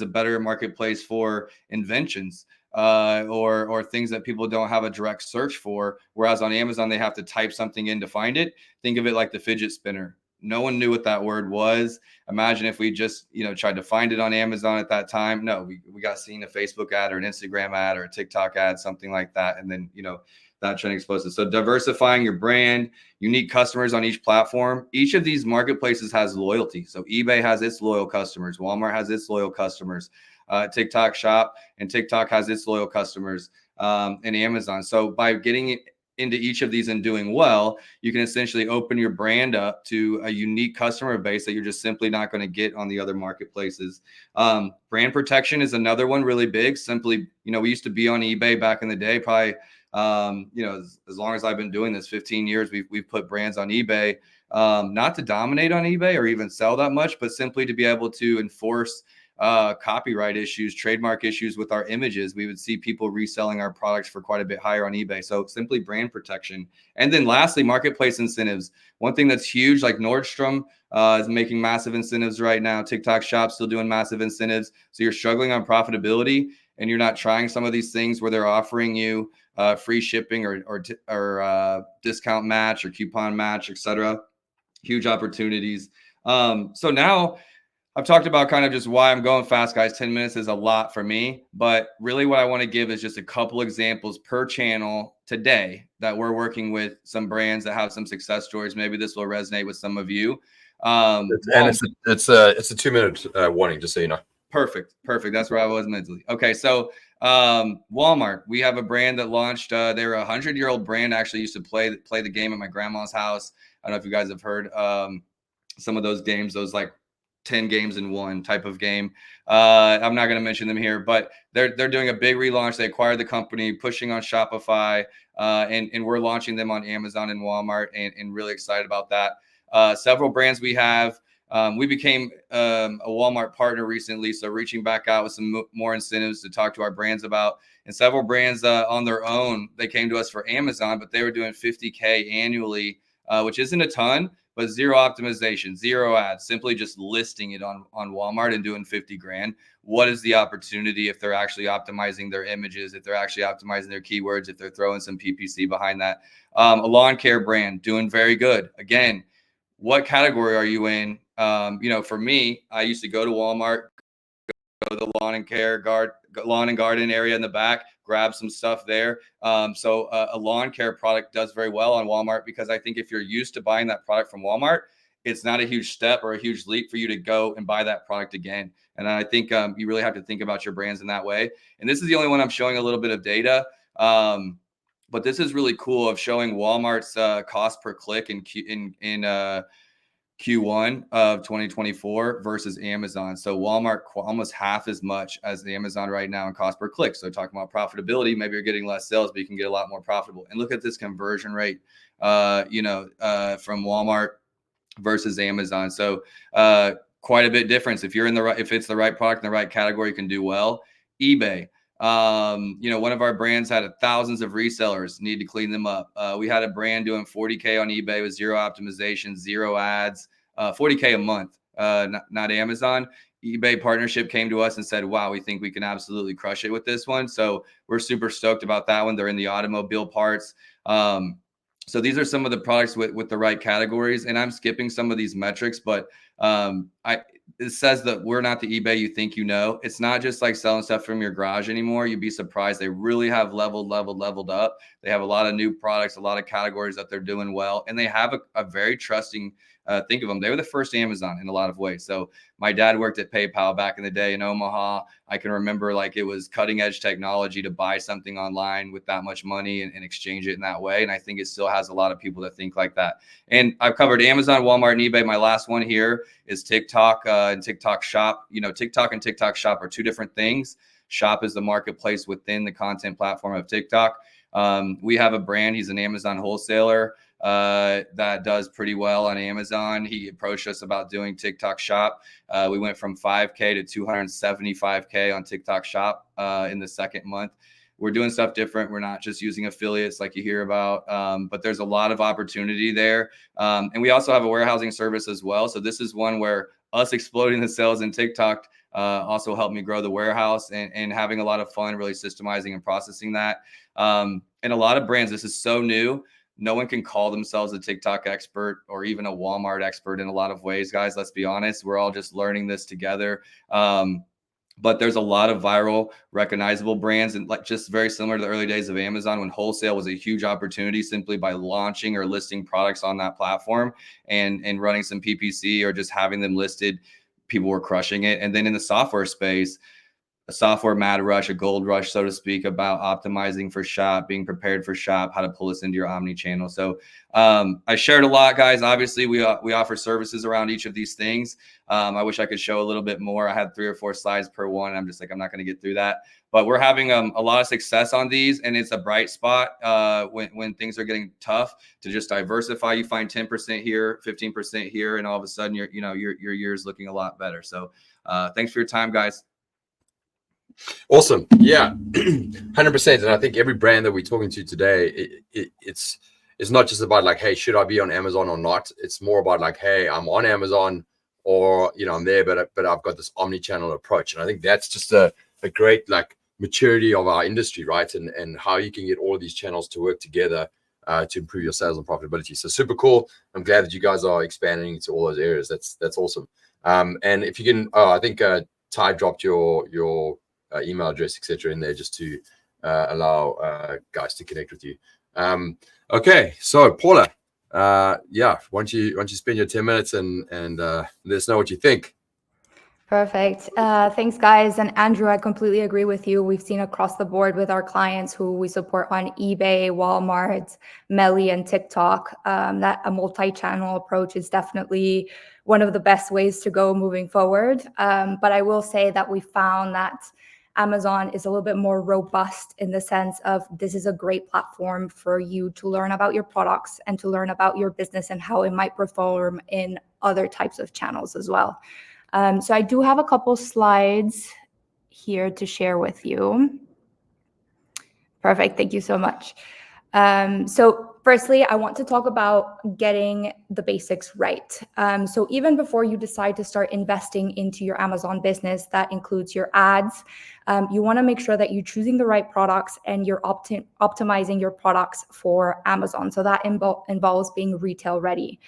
a better marketplace for inventions or things that people don't have a direct search for. Whereas on Amazon, they have to type something in to find it. Think of it like the fidget spinner. No one knew what that word was. Imagine if we just, tried to find it on Amazon at that time. No, we got seen a Facebook ad or an Instagram ad or a TikTok ad, something like that. And then, that trend explosive. So diversifying your brand, unique customers on each platform. Each of these marketplaces has loyalty. So eBay has its loyal customers. Walmart has its loyal customers. TikTok Shop and TikTok has its loyal customers, and Amazon. So by getting into each of these and doing well, you can essentially open your brand up to a unique customer base that you're just simply not going to get on the other marketplaces. Brand protection is another one really big. Simply, we used to be on eBay back in the day, probably, as long as I've been doing this, 15 years, we've put brands on eBay, not to dominate on eBay or even sell that much, but simply to be able to enforce copyright issues, trademark issues with our images. We would see people reselling our products for quite a bit higher on eBay. So simply brand protection. And then lastly, marketplace incentives. One thing that's huge, like Nordstrom is making massive incentives right now. TikTok Shop still doing massive incentives. So you're struggling on profitability and you're not trying some of these things where they're offering you free shipping or discount match or coupon match, etc. Huge opportunities. So now I've talked about kind of just why I'm going fast, guys. 10 minutes is a lot for me, but really what I want to give is just a couple examples per channel today that we're working with some brands that have some success stories. Maybe this will resonate with some of you. And it's a 2-minute warning, just so you know. Perfect. That's where I was mentally. Okay, so Walmart, we have a brand that launched. They're a 100-year-old brand. I actually used to play the game at my grandma's house. I don't know if you guys have heard some of those games, those like 10 games in one type of game. I'm not going to mention them here, but they're doing a big relaunch. They acquired the company, pushing on Shopify, and we're launching them on Amazon and Walmart, and really excited about that. Several brands we have. We became a Walmart partner recently, so reaching back out with some more incentives to talk to our brands about. And several brands on their own, they came to us for Amazon, but they were doing $50K annually, which isn't a ton, but zero optimization, zero ads, simply just listing it on Walmart and doing 50 grand. What is the opportunity if they're actually optimizing their images, if they're actually optimizing their keywords, if they're throwing some PPC behind that? A lawn care brand doing very good. Again, what category are you in? For me, I used to go to Walmart, go to the lawn and garden area in the back, grab some stuff there. So a lawn care product does very well on Walmart, because I think if you're used to buying that product from Walmart, it's not a huge step or a huge leap for you to go and buy that product again. And I think you really have to think about your brands in that way. And this is the only one I'm showing a little bit of data. But this is really cool of showing Walmart's cost per click in Q1 of 2024 versus Amazon. So Walmart almost half as much as the Amazon right now in cost per click. So talking about profitability, maybe you're getting less sales, but you can get a lot more profitable. And look at this conversion rate, from Walmart versus Amazon. So quite a bit difference. If it's the right product in the right category, you can do well. eBay. One of our brands had thousands of resellers, need to clean them up. We had a brand doing 40K on eBay with zero optimization, zero ads, 40K a month, not Amazon. eBay partnership came to us and said, wow, we think we can absolutely crush it with this one. So we're super stoked about that one. They're in the automobile parts. So these are some of the products with the right categories, and I'm skipping some of these metrics, but it says that we're not the eBay you think you know. It's not just like selling stuff from your garage anymore. You'd be surprised. They really have leveled up. They have a lot of new products, a lot of categories that they're doing well. And they have a very trusting, think of them. They were the first Amazon in a lot of ways. So my dad worked at PayPal back in the day in Omaha. I can remember like it was cutting edge technology to buy something online with that much money and exchange it in that way. And I think it still has a lot of people that think like that. And I've covered Amazon, Walmart, and eBay. My last one here is TikTok and TikTok Shop. TikTok and TikTok Shop are two different things. Shop is the marketplace within the content platform of TikTok. We have a brand. He's an Amazon wholesaler that does pretty well on Amazon. He approached us about doing TikTok Shop. We went from 5K to 275K on TikTok Shop in the second month. We're doing stuff different. We're not just using affiliates like you hear about, but there's a lot of opportunity there. And we also have a warehousing service as well. So this is one where us exploding the sales in TikTok also helped me grow the warehouse and having a lot of fun really systemizing and processing that. And a lot of brands, this is so new. no one can call themselves a TikTok expert or even a Walmart expert in a lot of ways, guys. Let's be honest. We're all just learning this together. But there's a lot of viral, recognizable brands, and like just very similar to the early days of Amazon, when wholesale was a huge opportunity simply by launching or listing products on that platform and running some PPC or just having them listed. People were crushing it. And then in the software space, a software mad rush, a gold rush, so to speak, about optimizing for shop, being prepared for shop, how to pull this into your omni-channel. So I shared a lot, guys. Obviously, we offer services around each of these things. I wish I could show a little bit more. I had 3 or 4 slides per one. I'm just like, I'm not going to get through that. But we're having a lot of success on these, and it's a bright spot when things are getting tough to just diversify. You find 10% here, 15% here, and all of a sudden your year's looking a lot better. So thanks for your time, guys. Awesome. Yeah, 100%. And I think every brand that we're talking to today, it's not just about like, hey, should I be on Amazon or not? It's more about like, hey, I'm on Amazon, or I'm there, but I've got this omni-channel approach. And I think that's just a great like maturity of our industry, right? And how you can get all of these channels to work together to improve your sales and profitability. So super cool. I'm glad that you guys are expanding into all those areas. That's awesome. And if you can, I think Ty dropped your email address, etc., in there just to allow guys to connect with you. Okay, so Paula, yeah, why don't you spend your 10 minutes and let us know what you think. Perfect. Thanks, guys. And Andrew, I completely agree with you. We've seen across the board with our clients who we support on eBay, Walmart, Melly, and TikTok, that a multi-channel approach is definitely one of the best ways to go moving forward. But I will say that we found that Amazon is a little bit more robust in the sense of this is a great platform for you to learn about your products and to learn about your business and how it might perform in other types of channels as well. So I do have a couple slides here to share with you. Perfect. Thank you so much. So firstly, I want to talk about getting the basics right. So even before you decide to start investing into your Amazon business, that includes your ads, you want to make sure that you're choosing the right products and you're optimizing your products for Amazon. So that involves being retail ready.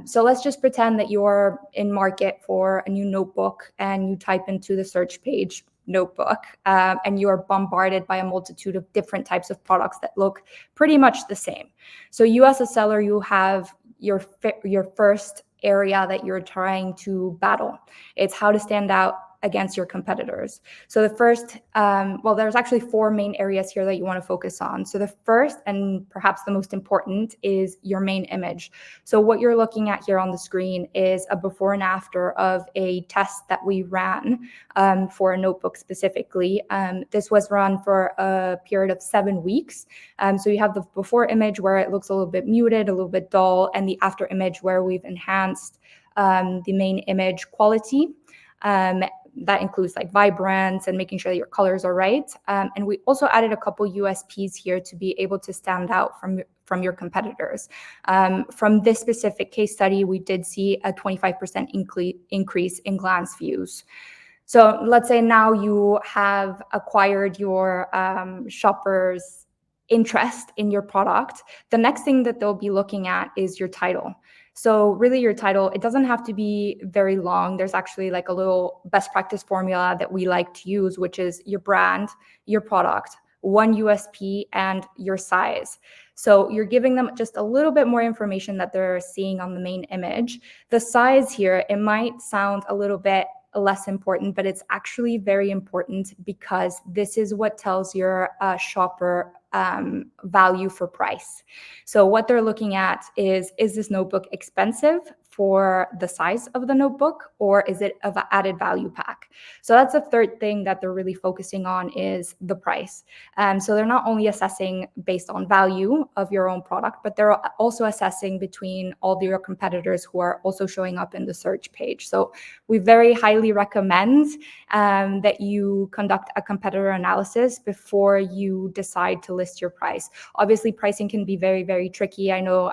So let's just pretend that you're in market for a new notebook and you type into the search page notebook, and you are bombarded by a multitude of different types of products that look pretty much the same. So you as a seller, you have your first area that you're trying to battle. It's how to stand out against your competitors. So the first, well, there's actually 4 main areas here that you want to focus on. So the first, and perhaps the most important, is your main image. So what you're looking at here on the screen is a before and after of a test that we ran for a notebook specifically. This was run for a period of 7 weeks. So you have the before image where it looks a little bit muted, a little bit dull, and the after image where we've enhanced the main image quality. That includes like vibrance and making sure that your colors are right. And we also added a couple USPs here to be able to stand out from your competitors. From this specific case study, we did see a 25% increase in glance views. So let's say now you have acquired your shoppers' interest in your product. The next thing that they'll be looking at is your title. So really your title, it doesn't have to be very long. There's actually like a little best practice formula that we like to use, which is your brand, your product, 1 USP, and your size. So you're giving them just a little bit more information that they're seeing on the main image. The size here, it might sound a little bit less important, but it's actually very important because this is what tells your shopper value for price. So what they're looking at is this notebook expensive for the size of the notebook, or is it of an added value pack? So that's the third thing that they're really focusing on is the price. So they're not only assessing based on value of your own product, but they're also assessing between all your competitors who are also showing up in the search page. So we very highly recommend that you conduct a competitor analysis before you decide to list your price. Obviously, pricing can be very, very tricky. I know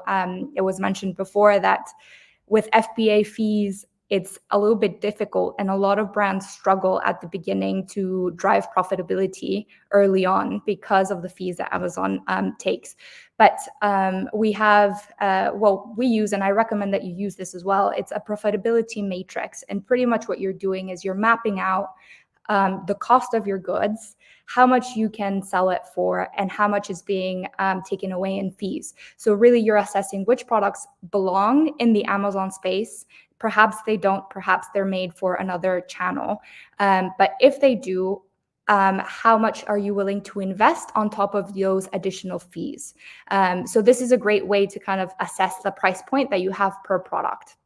it was mentioned before that with FBA fees it's a little bit difficult, and a lot of brands struggle at the beginning to drive profitability early on because of the fees that Amazon takes. But we have, we use, and I recommend that you use this as well, it's a profitability matrix. And pretty much what you're doing is you're mapping out the cost of your goods, how much you can sell it for, and how much is being taken away in fees. So really you're assessing which products belong in the Amazon space. Perhaps they don't, perhaps they're made for another channel. But if they do, how much are you willing to invest on top of those additional fees? So this is a great way to kind of assess the price point that you have per product.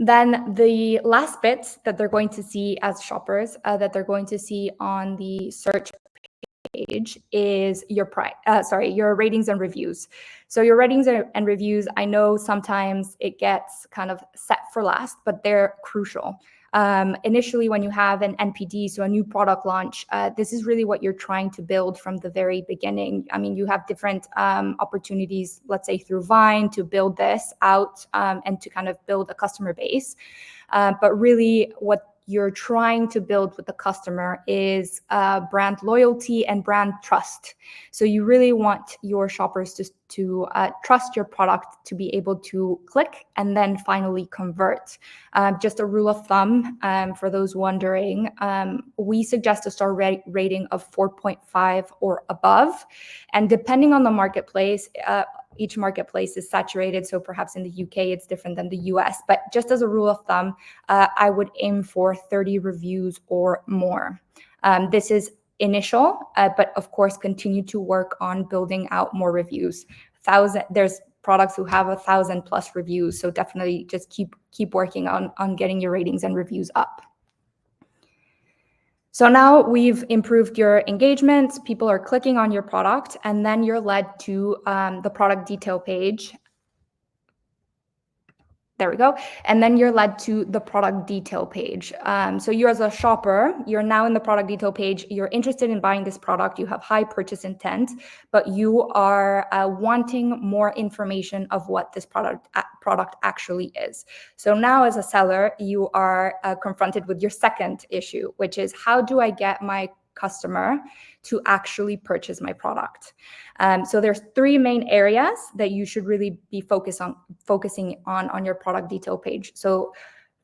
Then the last bit that they're going to see as shoppers, that they're going to see on the search page is your your ratings and reviews. So your ratings and reviews, I know sometimes it gets kind of set for last, but they're crucial. Initially, when you have an NPD, so a new product launch, this is really what you're trying to build from the very beginning. I mean, you have different opportunities, let's say through Vine, to build this out and to kind of build a customer base. But really what you're trying to build with the customer is brand loyalty and brand trust. So you really want your shoppers to trust your product, to be able to click and then finally convert. Just a rule of thumb for those wondering, we suggest a star rating of 4.5 or above. And depending on the marketplace, each marketplace is saturated. So perhaps in the UK, it's different than the US. But just as a rule of thumb, I would aim for 30 reviews or more. This is initial, but of course, continue to work on building out more reviews. There's products who have 1,000+ reviews. So definitely just keep working on getting your ratings and reviews up. So now we've improved your engagement, people are clicking on your product, and then you're led to the product detail page. There we go. And then you're led to the product detail page. So you as a shopper, you're now in the product detail page. You're interested in buying this product. You have high purchase intent, but you are wanting more information of what this product actually is. So now as a seller, you are confronted with your second issue, which is how do I get my customer to actually purchase my product? So there's three main areas that you should really be focusing on your product detail page. So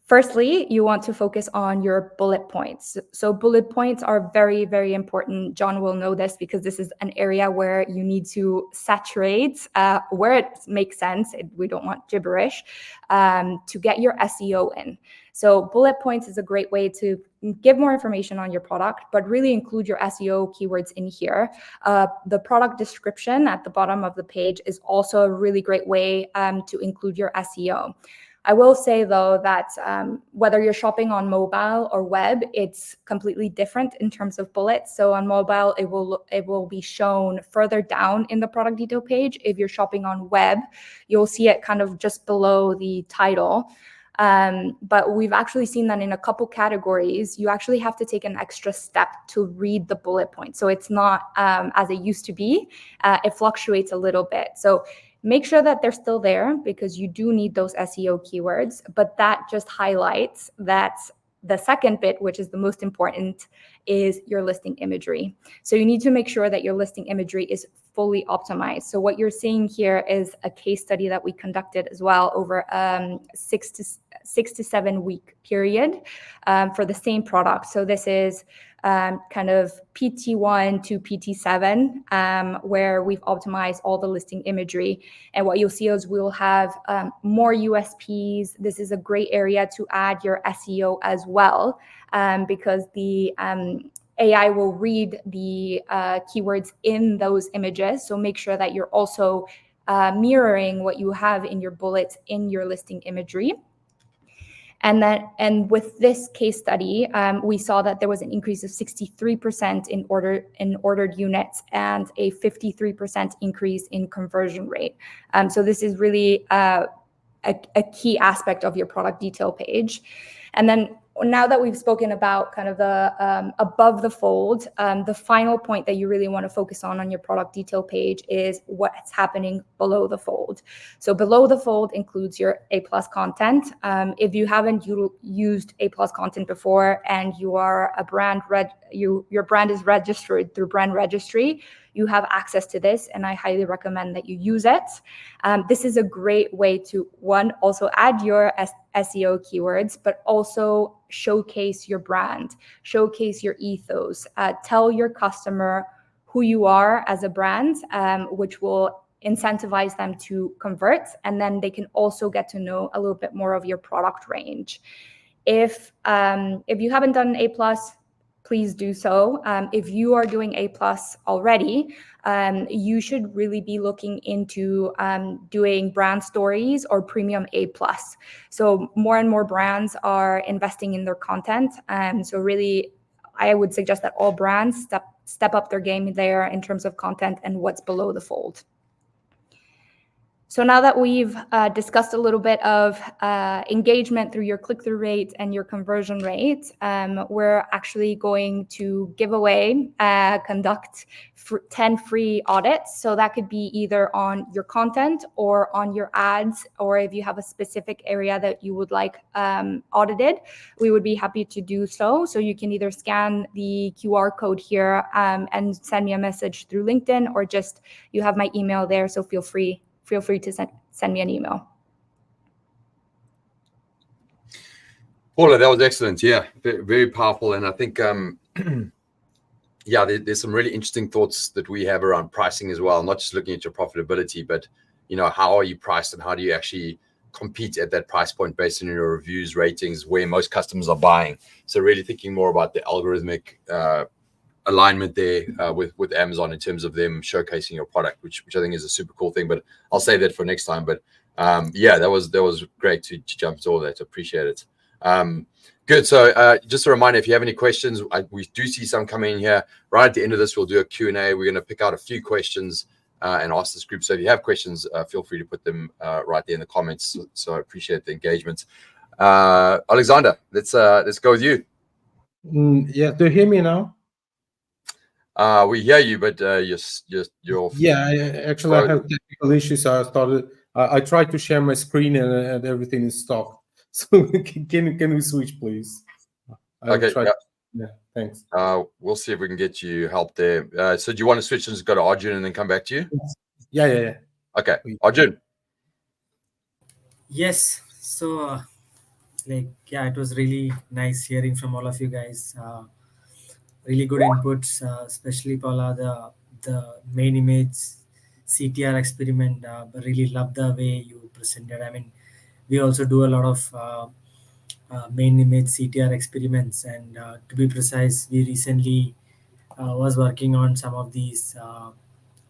firstly, you want to focus on your bullet points. So bullet points are very, very important. Jon will know this because this is an area where you need to saturate where it makes sense. We don't want gibberish to get your SEO in. So bullet points is a great way to give more information on your product, but really include your SEO keywords in here. The product description at the bottom of the page is also a really great way to include your SEO. I will say, though, that whether you're shopping on mobile or web, it's completely different in terms of bullets. So on mobile, it will be shown further down in the product detail page. If you're shopping on web, you'll see it kind of just below the title. But we've actually seen that in a couple categories, you actually have to take an extra step to read the bullet points. So it's not as it used to be. It fluctuates a little bit. So make sure that they're still there because you do need those SEO keywords, but that just highlights that the second bit, which is the most important, is your listing imagery. So you need to make sure that your listing imagery is fully optimized. So what you're seeing here is a case study that we conducted as well over a 6 to 7 week period for the same product. So this is kind of PT1 to PT7, where we've optimized all the listing imagery. And what you'll see is we'll have more USPs. This is a great area to add your SEO as well, because the AI will read the keywords in those images. So make sure that you're also mirroring what you have in your bullets in your listing imagery. And with this case study, we saw that there was an increase of 63% in ordered units and a 53% increase in conversion rate. So this is really a key aspect of your product detail page. And then now that we've spoken about kind of the above the fold, the final point that you really want to focus on your product detail page is what's happening below the fold. So below the fold includes your A+ content. If you haven't used A+ content before and you are a brand, your brand is registered through brand registry, you have access to this, and I highly recommend that you use it. This is a great way to, one, also add your SEO keywords, but also showcase your brand, showcase your ethos, tell your customer who you are as a brand, which will incentivize them to convert, and then they can also get to know a little bit more of your product range. If you haven't done A+, please do so. If you are doing A+ already, you should really be looking into doing brand stories or premium A+. So more and more brands are investing in their content. So really, I would suggest that all brands step up their game there in terms of content and what's below the fold. So now that we've discussed a little bit of engagement through your click-through rate and your conversion rate, we're actually going to give away, conduct 10 free audits. So that could be either on your content or on your ads, or if you have a specific area that you would like audited, we would be happy to do so. So you can either scan the QR code here and send me a message through LinkedIn, or just you have my email there, so feel free to send me an email. Paula, that was excellent. Yeah, very powerful. And I think, yeah, there's some really interesting thoughts that we have around pricing as well, not just looking at your profitability, but, you know, how are you priced and how do you actually compete at that price point based on your reviews, ratings, where most customers are buying. So really thinking more about the algorithmic alignment there with Amazon in terms of them showcasing your product, which I think is a super cool thing, but I'll save that for next time. But yeah, that was great to jump to all that. Appreciate it. Good. So just a reminder, if you have any questions, we do see some coming in here. Right at the end of this, we'll do a Q&A. We're going to pick out a few questions and ask this group. So if you have questions, feel free to put them right there in the comments. So I appreciate the engagement. Oleksandr, let's go with you. Yeah, do you hear me now? We hear you, but you're yeah. Actually, I have technical issues. So I tried to share my screen and everything is stopped. So can we switch, please? Okay. Yeah, thanks. We'll see if we can get you help there. So do you want to switch and just go to Arjun and then come back to you? Yeah. Okay, Arjun. Yes. So, yeah, it was really nice hearing from all of you guys. Really good inputs, especially Paula, the main image CTR experiment. Really love the way you presented. I mean, we also do a lot of main image CTR experiments, and to be precise, we recently was working on some of these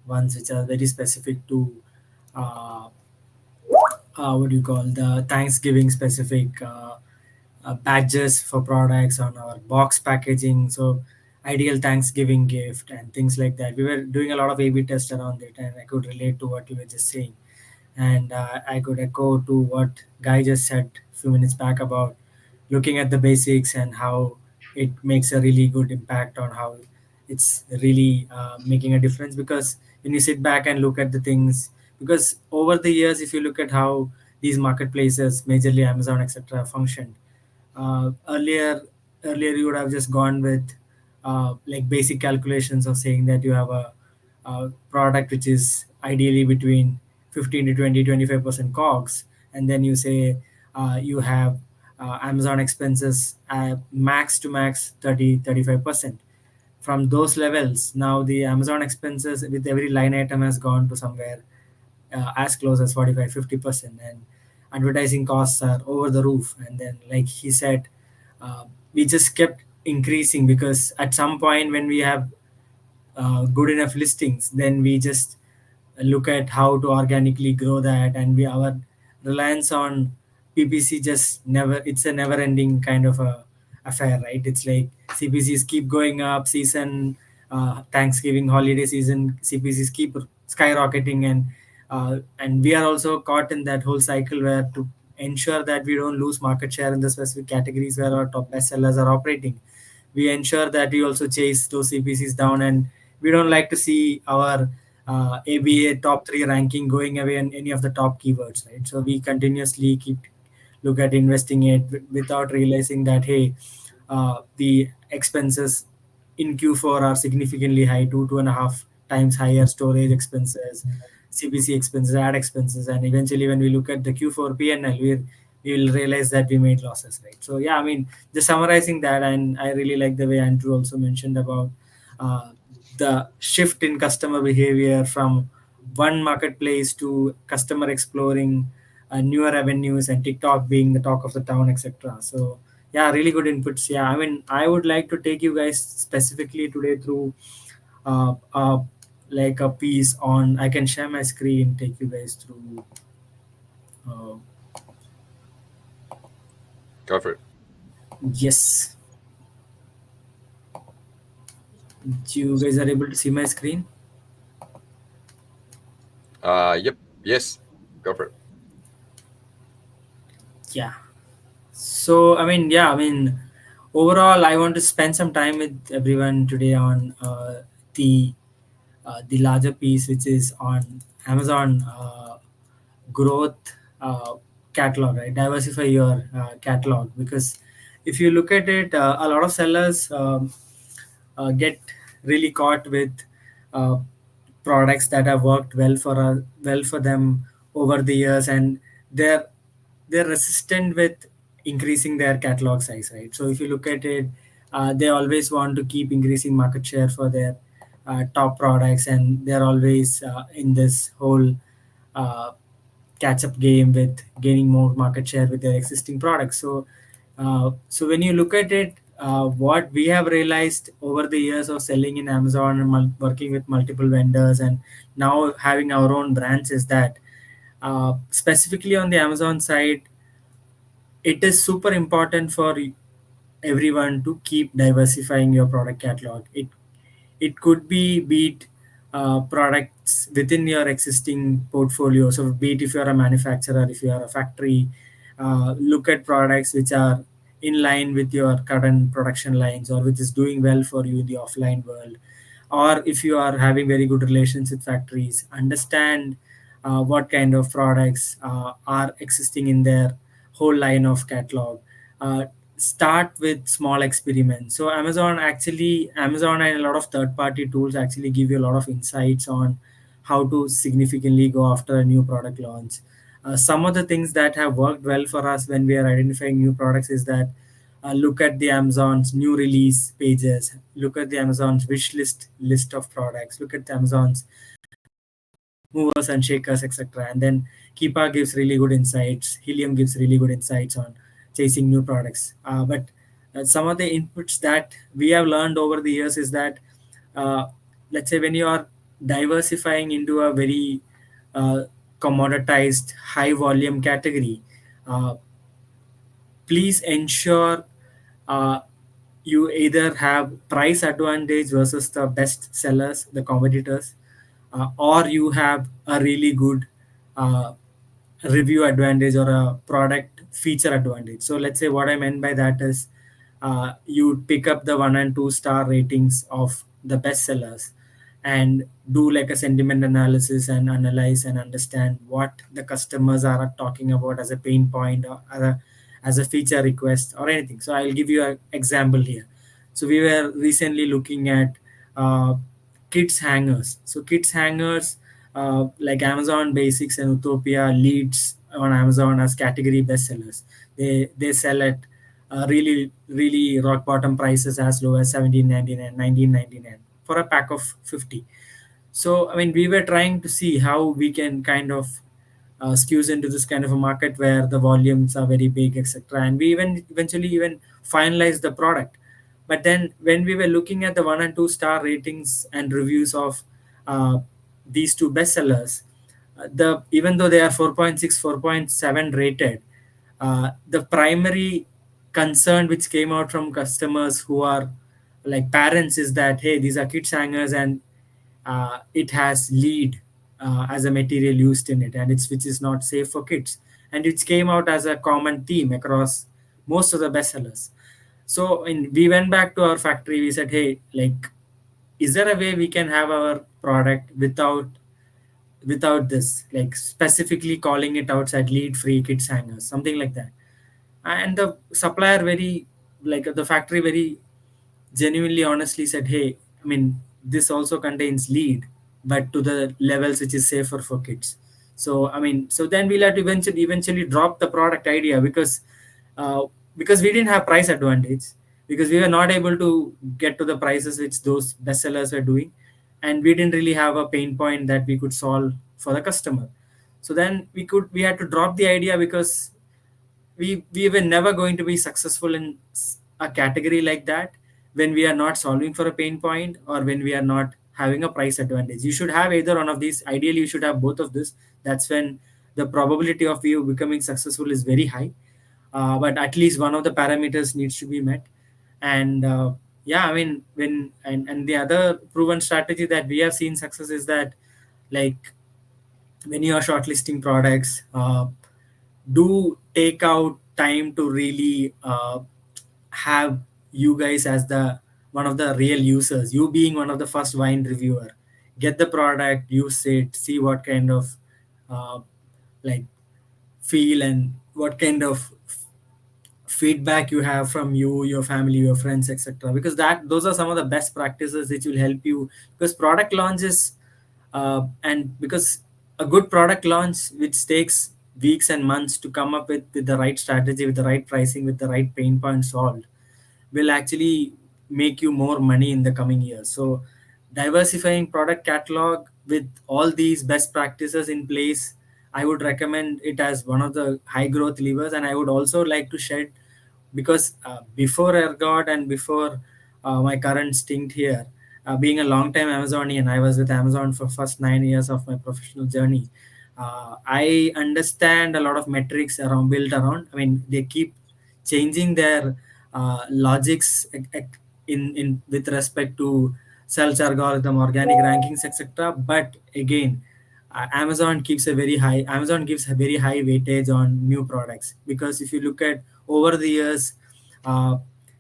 ones which are very specific to what do you call the Thanksgiving specific badges for products on our box packaging. So ideal Thanksgiving gift and things like that. We were doing a lot of A/B tests around it, and I could relate to what you were just saying. And I could echo to what Guy just said a few minutes back about looking at the basics and how it makes a really good impact on how it's really making a difference. Because when you sit back and look at the things, because over the years, if you look at how these marketplaces, majorly Amazon, etc., functioned, earlier you would have just gone with like basic calculations of saying that you have a product which is ideally between 15 to 25% COGS, and then you say you have Amazon expenses max to max 35%. From those levels, now the Amazon expenses with every line item has gone to somewhere as close as 45-50%, and advertising costs are over the roof. And then, like he said, we just kept increasing, because at some point when we have good enough listings, then we just look at how to organically grow that, and our reliance on PPC just never, it's a never ending kind of a affair, right? It's like CPCs keep going up, season Thanksgiving holiday season, CPCs keep skyrocketing, and we are also caught in that whole cycle where to ensure that we don't lose market share in the specific categories where our top best sellers are operating. We ensure that we also chase those CPCs down, and we don't like to see our ABA top 3 ranking going away in any of the top keywords, right? So we continuously keep look at investing it without realizing that, hey, the expenses in Q4 are significantly high, 2.5 times higher storage expenses, CPC expenses, ad expenses, and eventually when we look at the Q4 PNL, we will realize that we made losses, right? So yeah, I mean, just summarizing that, and I really like the way Andrew also mentioned about uh, the shift in customer behavior from one marketplace to customer exploring newer avenues, and TikTok being the talk of the town, etc. So yeah, really good inputs. Yeah, I mean, I would like to take you guys specifically today through uh, uh, like a piece on. I can share my screen, take you guys through. Uh, Go for it. yes, you guys are able to see my screen. Yep. Yes. Go for it. Yeah. So I mean, yeah, I mean, overall, I want to spend some time with everyone today on the larger piece, which is on Amazon growth catalog, right? Diversify your catalog, because if you look at it, a lot of sellers get really caught with uh, products that have worked well for them over the years, and they're they're resistant with increasing their catalog size, right? So if you look at it, they always want to keep increasing market share for their top products, and they're always in this whole uh, catch up game with gaining more market share with their existing products. So when you look at it, what we have realized over the years of selling in Amazon and working with multiple vendors, and now having our own brands, is that specifically on the Amazon side, it is super important for everyone to keep diversifying your product catalog. It could be it products within your existing portfolio. So be it if you're a manufacturer, if you are a factory, look at products which are in line with your current production lines, or which is doing well for you in the offline world. Or if you are having very good relations with factories, understand what kind of products are existing in their whole line of catalog. uh, Start with small experiments. So Amazon and a lot of third party tools actually give you a lot of insights on how to significantly go after a new product launch. Some of the things that have worked well for us when we are identifying new products is that look at the Amazon's new release pages, look at the Amazon's list of products, look at the Amazon's movers and shakers, etc. And then Keepa gives really good insights. Helium gives really good insights on chasing new products. But some of the inputs that we have learned over the years is that, uh, let's say, when you are diversifying into a very commoditized, high volume category, uh, please ensure uh, you either have price advantage versus the best sellers, the competitors, or you have a really good uh, review advantage or a product feature advantage. So let's say what I meant by that is you pick up the 1 and 2 star ratings of the best sellers and do like a sentiment analysis and analyze and understand what the customers are talking about as a pain point, or as a feature request or anything. So I'll give you an example here. So we were recently looking at uh, kids hangers. So kids hangers, like Amazon Basics and Utopia leads on Amazon as category bestsellers. They sell at really rock bottom prices as low as 17.99, 19.99 for a pack of 50. So I mean, we were trying to see how we can kind of skews into this kind of a market where the volumes are very big, etc. And we eventually even finalized the product. But then when we were looking at the 1 and 2 star ratings and reviews of uh, these two bestsellers, the even though they are 4.6, 4.7 rated, the primary concern which came out from customers who are like parents is that, hey, these are kids hangers, and it has lead as a material used in it, and it's which is not safe for kids. and which came out as a common theme across most of the bestsellers. So we went back to our factory. We said, hey, like, is there a way we can have our product without this, like specifically calling it outside lead free kids hangers, something like that? And the supplier very, like the factory very genuinely honestly said, hey, I mean, this also contains lead, but to the levels which is safer for kids. So I mean, so then we'll have to eventually drop the product idea, uh, because we didn't have price advantage, because we were not able to get to the prices which those bestsellers were doing, and we didn't really have a pain point that we could solve for the customer. So then we had to drop the idea, because we were never going to be successful in a category like that when we are not solving for a pain point, or when we are not having a price advantage. You should have either one of these. Ideally you should have both of this. That's when the probability of you becoming successful is very high. But at least one of the parameters needs to be met. And yeah, I mean, and the other proven strategy that we have seen success is that, like, when you are shortlisting products, do take out time to really have you guys as the one of the real users, you being one of the first wine reviewer. Get the product, use it, see what kind of uh, like feel and what kind of feedback you have from you, your family, your friends, etc. Because that those are some of the best practices which will help you. Because product launches, and because a good product launch which takes weeks and months to come up with the right strategy, with the right pricing, with the right pain point solved, will actually make you more money in the coming years. So diversifying product catalog with all these best practices in place, I would recommend it as one of the high growth levers. And I would also like to shed, because before Ergode and before my current stint here, being a long time Amazonian, I was with Amazon for first 9 years of my professional journey. I understand a lot of metrics around built around. I mean, they keep changing their logics in with respect to search algorithm, organic rankings, etc. But again, Amazon gives a very high weightage on new products, because if you look at over the years, uh,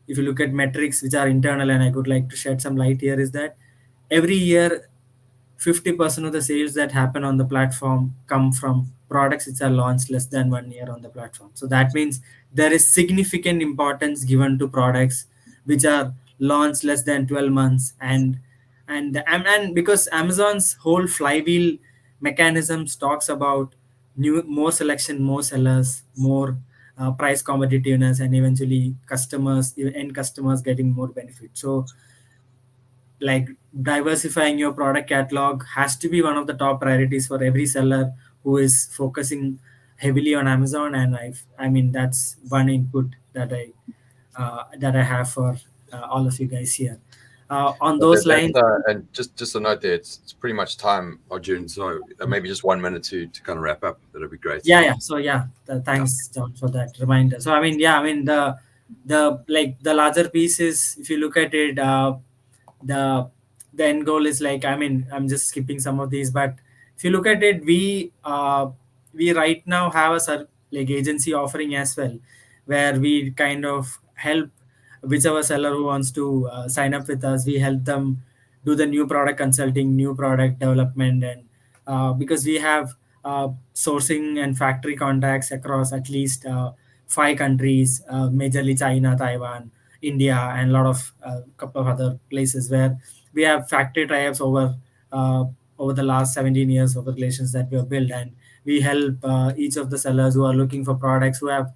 if you look at metrics which are internal, and I would like to shed some light here, is that every year 50% of the sales that happen on the platform come from products which are launched less than 1 year on the platform. So that means there is significant importance given to products which are launched less than 12 months. And because Amazon's whole flywheel mechanisms talks about more selection, more sellers, more price competitiveness, and eventually end customers getting more benefit. So, like, diversifying your product catalog has to be one of the top priorities for every seller who is focusing heavily on Amazon. And I mean, that's one input that I have for all of you guys here. On those lines, and just a note there, it's pretty much time, Arjun. So maybe just 1 minute to kind of wrap up. That'd be great. yeah. So yeah, thanks, John, for that reminder. So I mean, yeah, I mean, the larger piece is, if you look at it, the the end goal is, like, I mean, I'm just skipping some of these, but if you look at it, we right now have like agency offering as well, where we kind of help whichever seller who wants to sign up with us. We help them do the new product consulting, new product development. And because we have sourcing and factory contacts across at least 5 countries, majorly China, Taiwan, India, and a lot of couple of other places, where we have factory tie-ups uh, over the last 17 years of relations that we have built. And we help each of the sellers who are looking for products, who are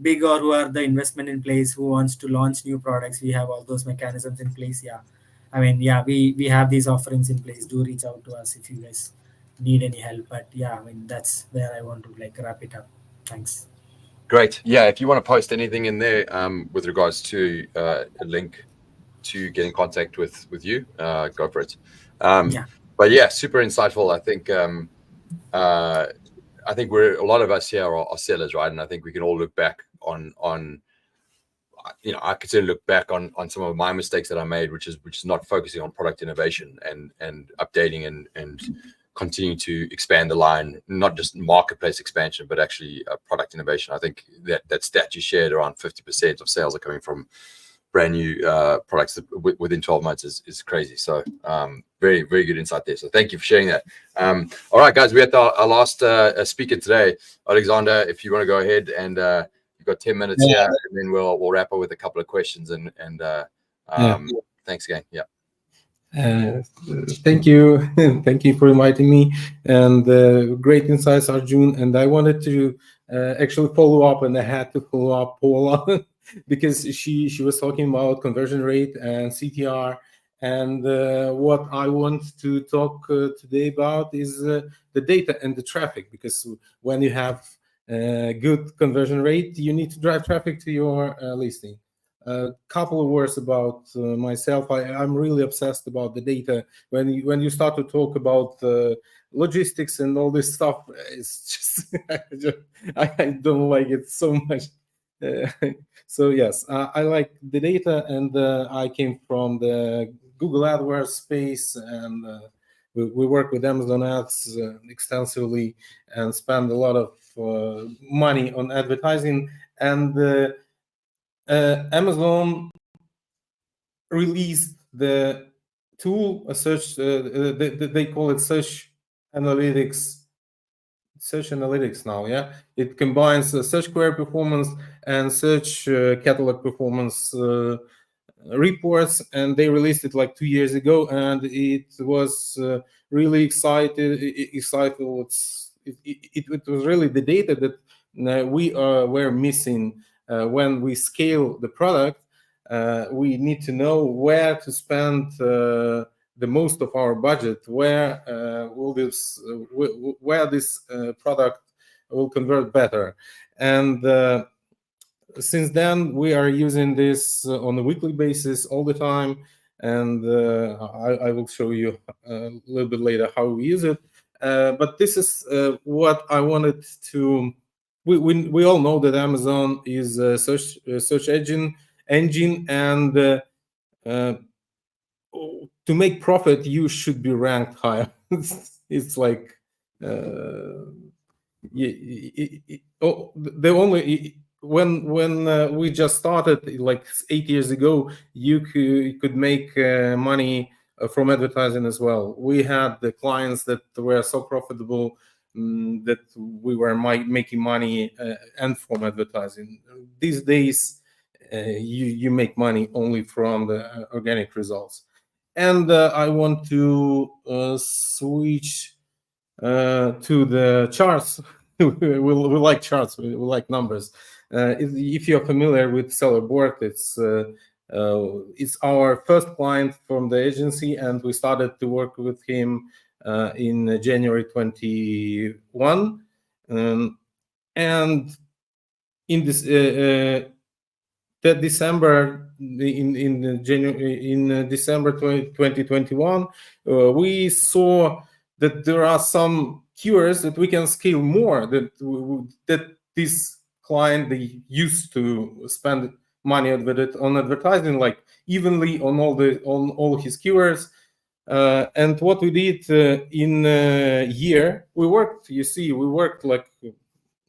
big, or who are the investment in place, who wants to launch new products. We have all those mechanisms in place. Yeah, I mean, yeah, we have these offerings in place. Do reach out to us if you guys need any help. But yeah, I mean, that's where I want to, like, wrap it up. Thanks. Great. Yeah, if you want to post anything in there with regards to a link to get in contact with you, go for it. Yeah. But yeah, super insightful. I think we're, a lot of us here are sellers, right? And I think we can all look back on I could certainly look back on some of my mistakes that I made, which is not focusing on product innovation and updating and continuing to expand the line, not just marketplace expansion, but actually product innovation. I think that stat you shared, around 50% of sales are coming from brand new products that within 12 months is crazy. So very, very good insight there. So thank you for sharing that. All right, guys, we're at our last speaker today. Oleksandr, if you want to go ahead, and you've got 10 minutes here, and then we'll wrap up with a couple of questions. And thanks again. Yeah. Thank you. Thank you for inviting me, and great insights, Arjun. And I wanted to actually follow up, and I had to follow up Paula because she was talking about conversion rate and CTR. And what I want to talk today about is the data and the traffic, because when you have good conversion rate, you need to drive traffic to your listing. A couple of words about myself. I'm really obsessed about the data. When you start to talk about logistics and all this stuff, it's just I don't like it so much. So yes, I like the data, and I came from the Google AdWords space, and we work with Amazon ads extensively and spend a lot of money on advertising. And Amazon released the tool, a search. They call it search analytics. Search analytics now, yeah. It combines search query performance and search catalog performance reports, and they released it like 2 years ago, and it was really exciting. It was really the data that we were missing. When we scale the product, we need to know where to spend the most of our budget, where this product will convert better. And since then, we are using this on a weekly basis all the time, and I will show you a little bit later how we use it. But this is what I wanted to. We all know that Amazon is a search engine, and to make profit, you should be ranked higher. It's like the only when we just started like 8 years ago, you could make money from advertising as well. We had the clients that were so profitable that we were making money and from advertising. These days, you make money only from the organic results. And I want to switch to the charts. we like charts. We like numbers. If you're familiar with Seller Board, it's our first client from the agency, and we started to work with him in January 21, and in this December 2021, we saw that there are some keywords that we can scale more. That this client, they used to spend money on advertising like evenly on all his keywords. And what we did in a year, we worked like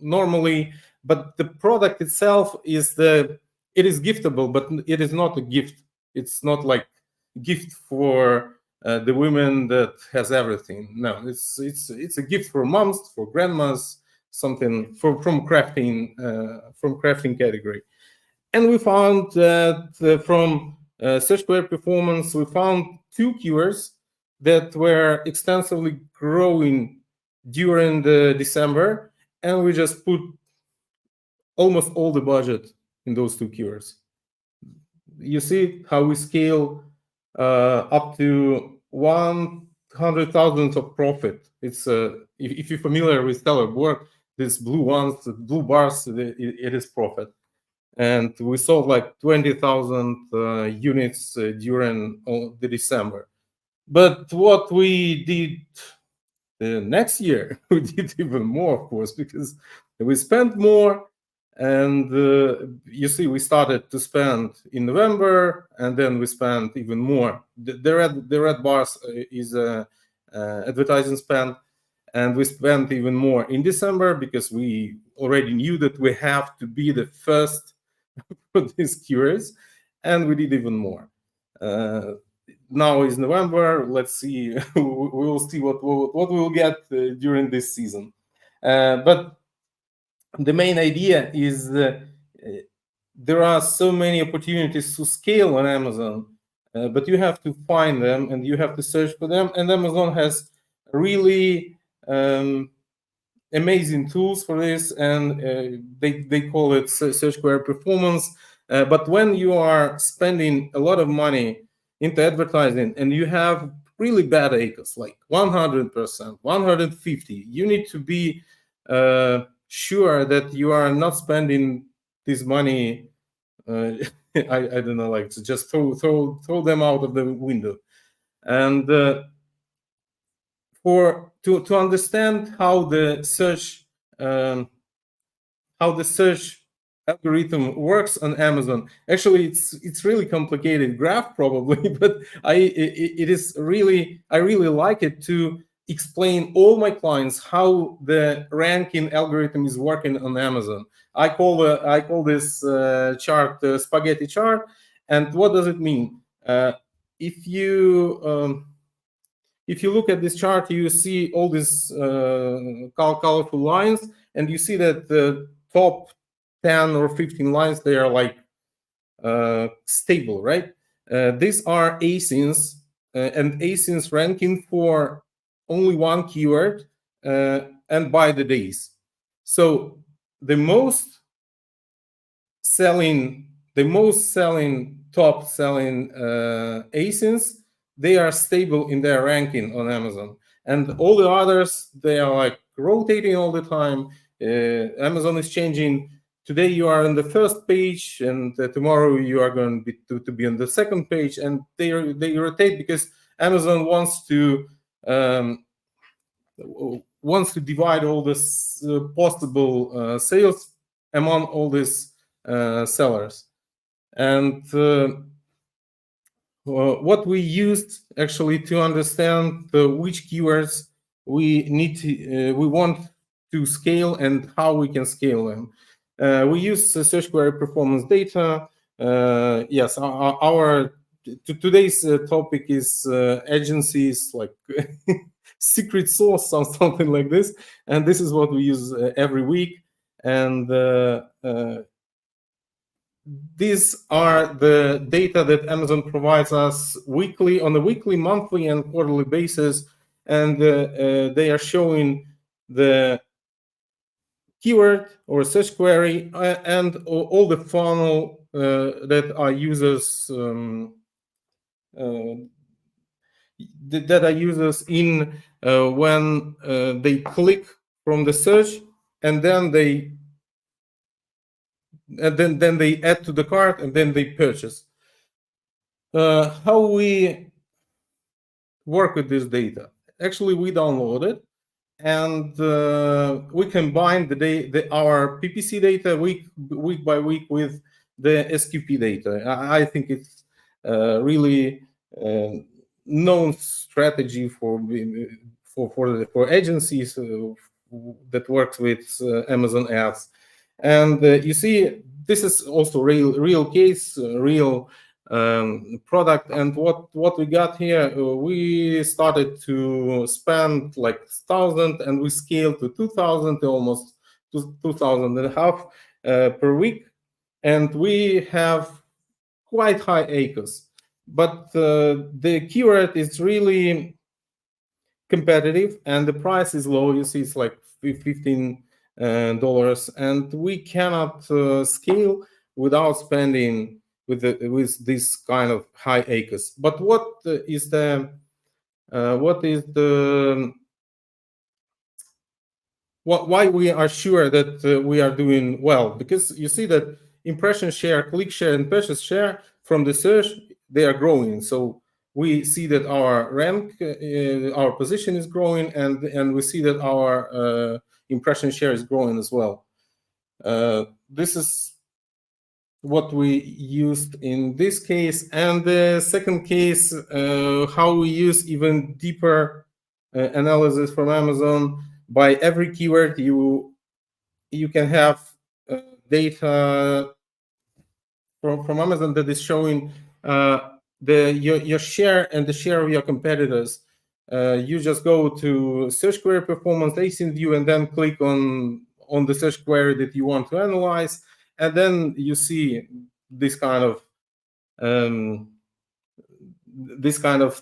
normally, but the product itself is it is giftable, but it is not a gift. It's not like gift for the women that has everything. No, it's a gift for moms, for grandmas, something from crafting category. And we found that from search query performance, we found 2 keywords that were extensively growing during the December, and we just put almost all the budget in those 2 keywords. You see how we scale up to 100,000 of profit. It's if you're familiar with Seller Board, these blue bars, it is profit. And we sold like 20,000 units during the December. But what we did next year, we did even more, of course, because we spent more. And you see, we started to spend in November, and then we spent even more. The red bars is advertising spend, and we spent even more in December because we already knew that we have to be the first for these keywords, and we did even more. Now is November. Let's see. We will see what we'll get during this season. But the main idea is there are so many opportunities to scale on Amazon, but you have to find them and you have to search for them. And Amazon has really amazing tools for this, and they call it search query performance. But when you are spending a lot of money into advertising and you have really bad ACOS, like 100%, 150, you need to be sure that you are not spending this money. I don't know, like to just throw them out of the window. And to understand how the search algorithm works on Amazon, actually it's really complicated graph probably, but I really like it to explain all my clients how the ranking algorithm is working on Amazon. I call this chart the spaghetti chart. And what does it mean? If you look at this chart, you see all these colorful lines, and you see that the top 10 or 15 lines, they are like stable, right? These are asins, and asins ranking for only one keyword and by the days. So the most selling top selling asins, they are stable in their ranking on Amazon, and all the others, they are like rotating all the time. Amazon is changing. Today you are on the first page, and tomorrow you are going to be on the second page, and they rotate because Amazon wants to divide all this possible sales among all these sellers. And what we used actually to understand which keywords we want to scale and how we can scale them. We use search query performance data. Yes, today's topic is agencies, like secret sauce or something like this, and this is what we use every week. And these are the data that Amazon provides us weekly, on a weekly, monthly, and quarterly basis, and they are showing the keyword or users and all the funnel that our users in when they click from the search, and then they add to the cart, and then they purchase. How we work with this data? Actually, we download it, and we combine our PPC data week by week with the SQP data. I think it's really known strategy for agencies that works with Amazon ads. And you see, this is also real case, real product. And what we got here, we started to spend like 1,000, and we scaled to 2,000, almost 2,500 per week. And we have quite high ACOS, but the keyword is really competitive, and the price is low. You see, it's like $15, and we cannot scale without spending with this kind of high ACOS. But why we are sure that we are doing well? Because you see that impression share, click share, and purchase share from the search, they are growing. So we see that our rank, our position is growing, and we see that our impression share is growing as well. This is what we used in this case. And the second case, how we use even deeper analysis from Amazon. By every keyword, you can have data from Amazon that is showing your share and the share of your competitors. You just go to search query performance, ASIN view, and then click on the search query that you want to analyze, and then you see this kind of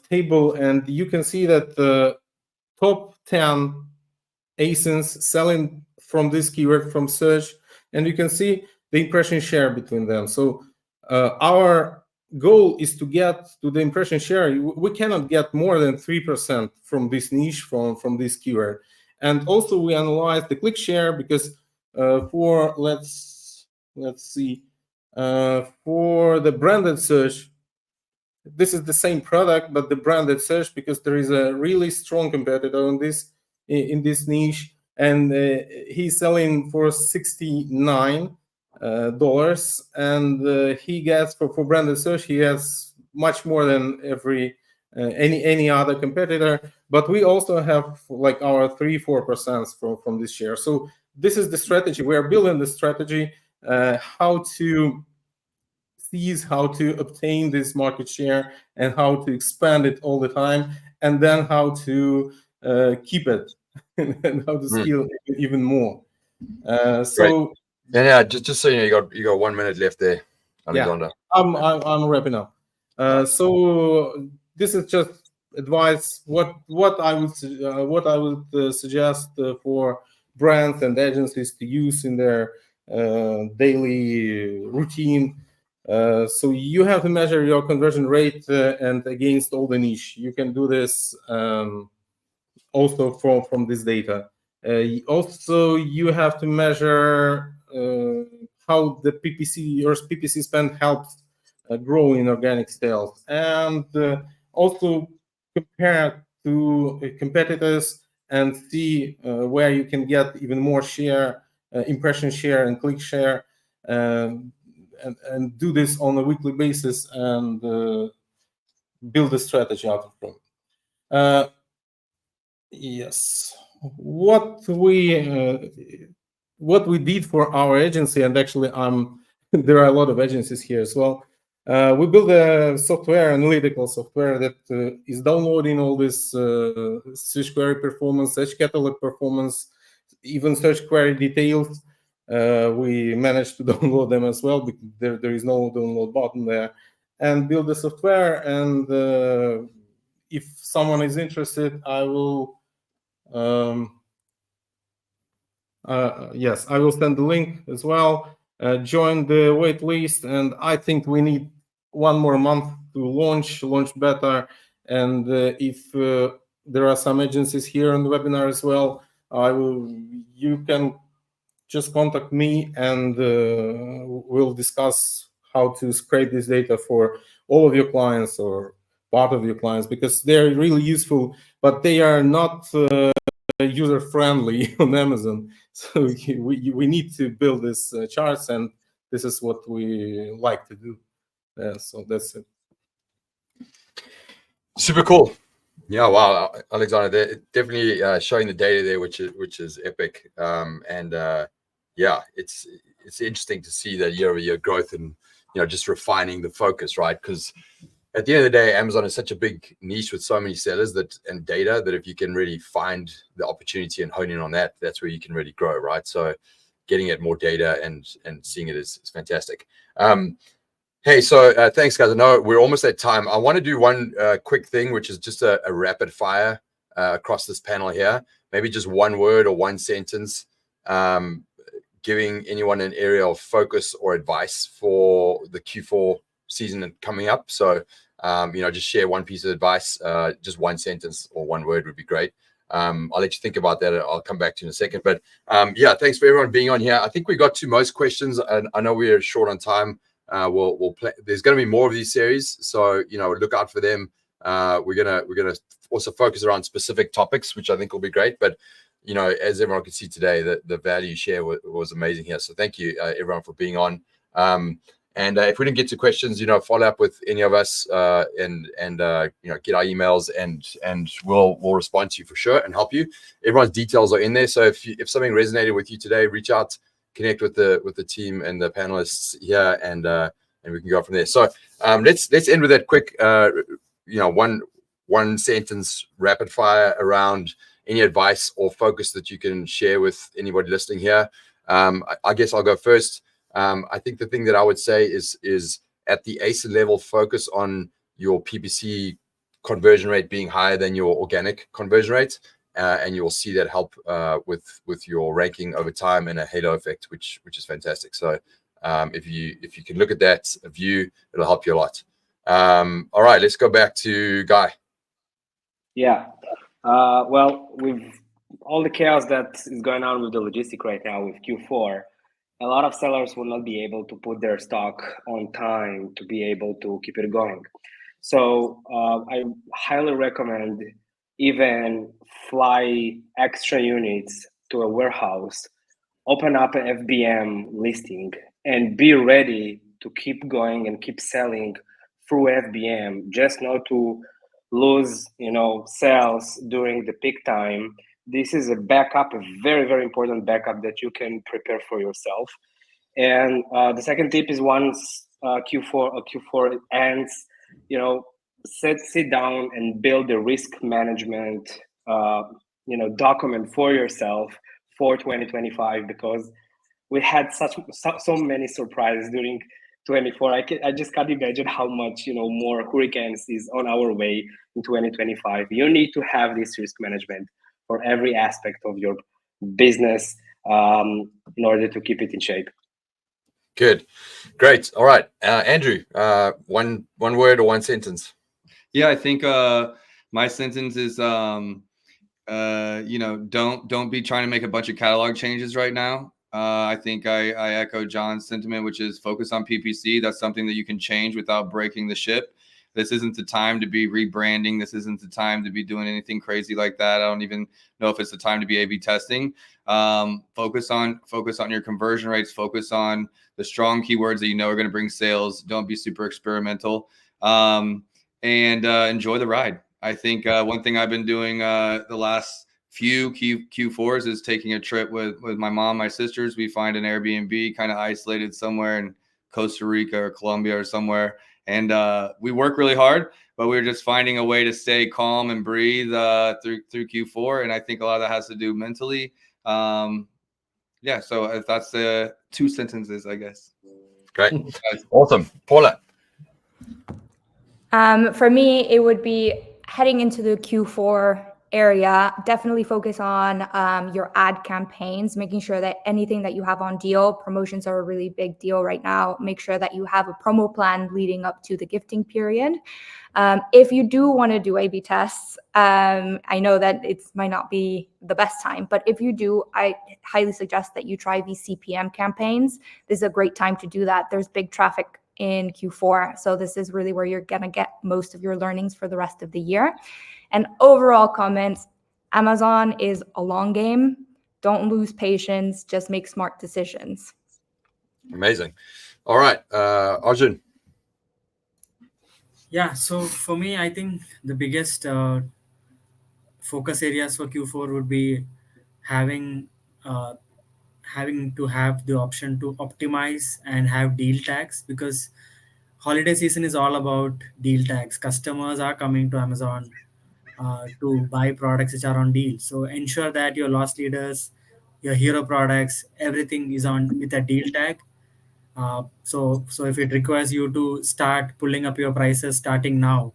table, and you can see that the top 10 ASINs selling from this keyword from search, and you can see the impression share between them. So our goal is to get to the impression share. We cannot get more than 3% from this niche, from this keyword. And also we analyze the click share, because for let's see, for the branded search, this is the same product, but the branded search, because there is a really strong competitor in this niche, and he's selling for $69, and he gets for branded search, he has much more than any other competitor. But we also have like our 3-4% from this share. So this is the strategy. We are building the strategy, how to seize, how to obtain this market share, and how to expand it all the time, and then how to keep it and how to scale even more. So yeah, just so you know, you got 1 minute left there, Oleksandr. Yeah, I'm wrapping up. So this is just advice. What I would suggest for brands and agencies to use in their daily routine. So you have to measure your conversion rate and against all the niche. You can do this also from this data. Also, you have to measure how the PPC spend helps grow in organic sales, and also compare to competitors and see where you can get even more share, impression share and click share, and do this on a weekly basis, and build a strategy out of it. Yes, what we did for our agency, and actually there are a lot of agencies here as well. We built a software, analytical software, that is downloading all this search query performance, search catalog performance, even search query details. We managed to download them as well, because there is no download button there, and build the software. And if someone is interested, I will yes, I will send the link as well. Join the wait list, and I think we need 1 more month to launch better. And if there are some agencies here on the webinar as well, you can just contact me, and we'll discuss how to scrape this data for all of your clients or part of your clients, because they're really useful, but they are not user-friendly on Amazon. So we need to build this charts, and this is what we like to do. So that's it. Super cool. Yeah, wow, Oleksandr, they're definitely showing the data there, which is epic. Yeah, it's interesting to see that year-over-year growth, and just refining the focus, right? Because at the end of the day, Amazon is such a big niche with so many sellers and data, that if you can really find the opportunity and hone in on that, that's where you can really grow, right? So getting at more data and seeing it is fantastic. Hey, so thanks, guys. I know we're almost at time. I want to do one quick thing, which is just a rapid fire across this panel here. Maybe just one word or one sentence, giving anyone an area of focus or advice for the Q4 season coming up. So just share one piece of advice, just one sentence or one word would be great. I'll let you think about that. I'll come back to you in a second. But yeah, thanks for everyone being on here. I think we got to most questions, and I know we're short on time. We'll play. There's going to be more of these series, so look out for them. We're gonna also focus around specific topics, which I think will be great. But as everyone could see today, the value share was amazing here. So thank you everyone for being on. And if we didn't get to questions, follow up with any of us and get our emails and we'll respond to you for sure and help you. Everyone's details are in there. So if something resonated with you today, reach out, connect with the team and the panelists here, and we can go from there. So let's end with that quick, one sentence rapid fire around any advice or focus that you can share with anybody listening here. I guess I'll go first. I think the thing that I would say is at the ASIN level, focus on your PPC conversion rate being higher than your organic conversion rate, and you will see that help with your ranking over time and a halo effect, which is fantastic. So if you can look at that view, it'll help you a lot. All right, let's go back to Guy. Yeah. Well, with all the chaos that is going on with the logistic right now with Q4, a lot of sellers will not be able to put their stock on time to be able to keep it going. So I highly recommend even fly extra units to a warehouse, open up an FBM listing, and be ready to keep going and keep selling through FBM, just not to lose, sales during the peak time. This is a backup, a very, very important backup that you can prepare for yourself. And the second tip is once Q4 ends, sit down and build a risk management, document for yourself for 2025, because we had so many surprises during 24. I just can't imagine how much more hurricanes is on our way in 2025. You need to have this risk management for every aspect of your business in order to keep it in shape. Good, great. All right, Andrew, one word or one sentence. Yeah, I think my sentence is don't be trying to make a bunch of catalog changes right now. I think I echo Jon's sentiment, which is focus on PPC. That's something that you can change without breaking the ship. This isn't the time to be rebranding. This isn't the time to be doing anything crazy like that. I don't even know if it's the time to be A/B testing. Focus on your conversion rates. Focus on the strong keywords that are going to bring sales. Don't be super experimental, and enjoy the ride. I think one thing I've been doing the last few Q4s is taking a trip with my mom, my sisters. We find an Airbnb kind of isolated somewhere in Costa Rica or Colombia or somewhere. And we work really hard, but we're just finding a way to stay calm and breathe through Q4. And I think a lot of that has to do mentally. Yeah, so if that's the 2 sentences, I guess. Great. Awesome. Paula. For me, it would be heading into the Q4 area, definitely focus on your ad campaigns, making sure that anything that you have on deal, promotions are a really big deal right now. Make sure that you have a promo plan leading up to the gifting period. If you do want to do A/B tests, I know that it might not be the best time, but if you do, I highly suggest that you try VCPM campaigns. This is a great time to do that. There's big traffic in Q4, so this is really where you're going to get most of your learnings for the rest of the year. And overall comments, Amazon is a long game. Don't lose patience. Just make smart decisions. Amazing. All right, Arjun. Yeah, so for me, I think the biggest focus areas for Q4 would be having to have the option to optimize and have deal tags, because holiday season is all about deal tags. Customers are coming to Amazon to buy products which are on deal. So ensure that your loss leaders, your hero products, everything is on with a deal tag. So if it requires you to start pulling up your prices starting now,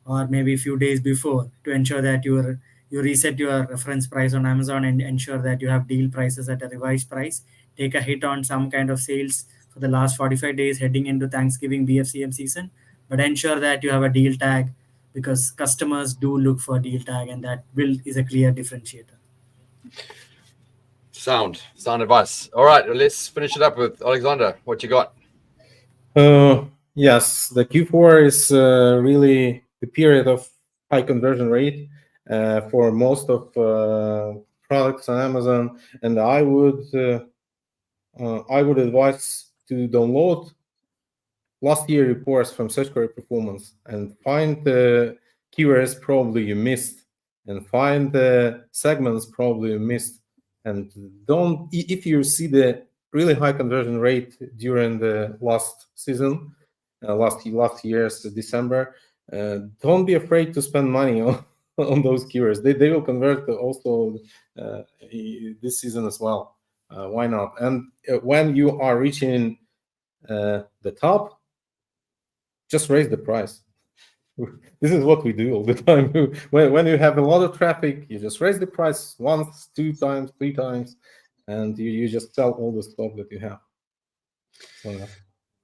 or maybe a few days before, to ensure that you reset your reference price on Amazon and ensure that you have deal prices at a revised price. Take a hit on some kind of sales for the last 45 days heading into Thanksgiving BFCM season, but ensure that you have a deal tag, because customers do look for deal tag, and that is a clear differentiator. Sound advice. All right, well, let's finish it up with Oleksandr. What you got? Yes, the Q4 is really the period of high conversion rate for most of products on Amazon, and I would advise to download last year reports from search query performance and find the keywords probably you missed, and find the segments probably you missed. And don't, if you see the really high conversion rate during the last season, last year's December, don't be afraid to spend money on those keywords. They will convert also this season as well. Why not? And when you are reaching the top, just raise the price. This is what we do all the time. When you have a lot of traffic, you just raise the price once, 2 times, 3 times, and you just sell all the stuff that you have. So,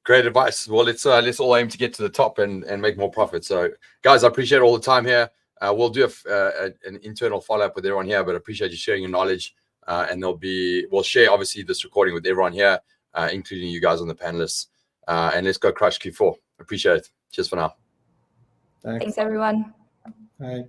great advice. Well, let's all aim to get to the top and make more profit. So, guys, I appreciate all the time here. We'll do an internal follow-up with everyone here, but I appreciate you sharing your knowledge. And we'll share obviously this recording with everyone here, including you guys on the panelists. And let's go crush Q4. Appreciate it. Cheers for now. Thanks. Thanks, everyone. Bye.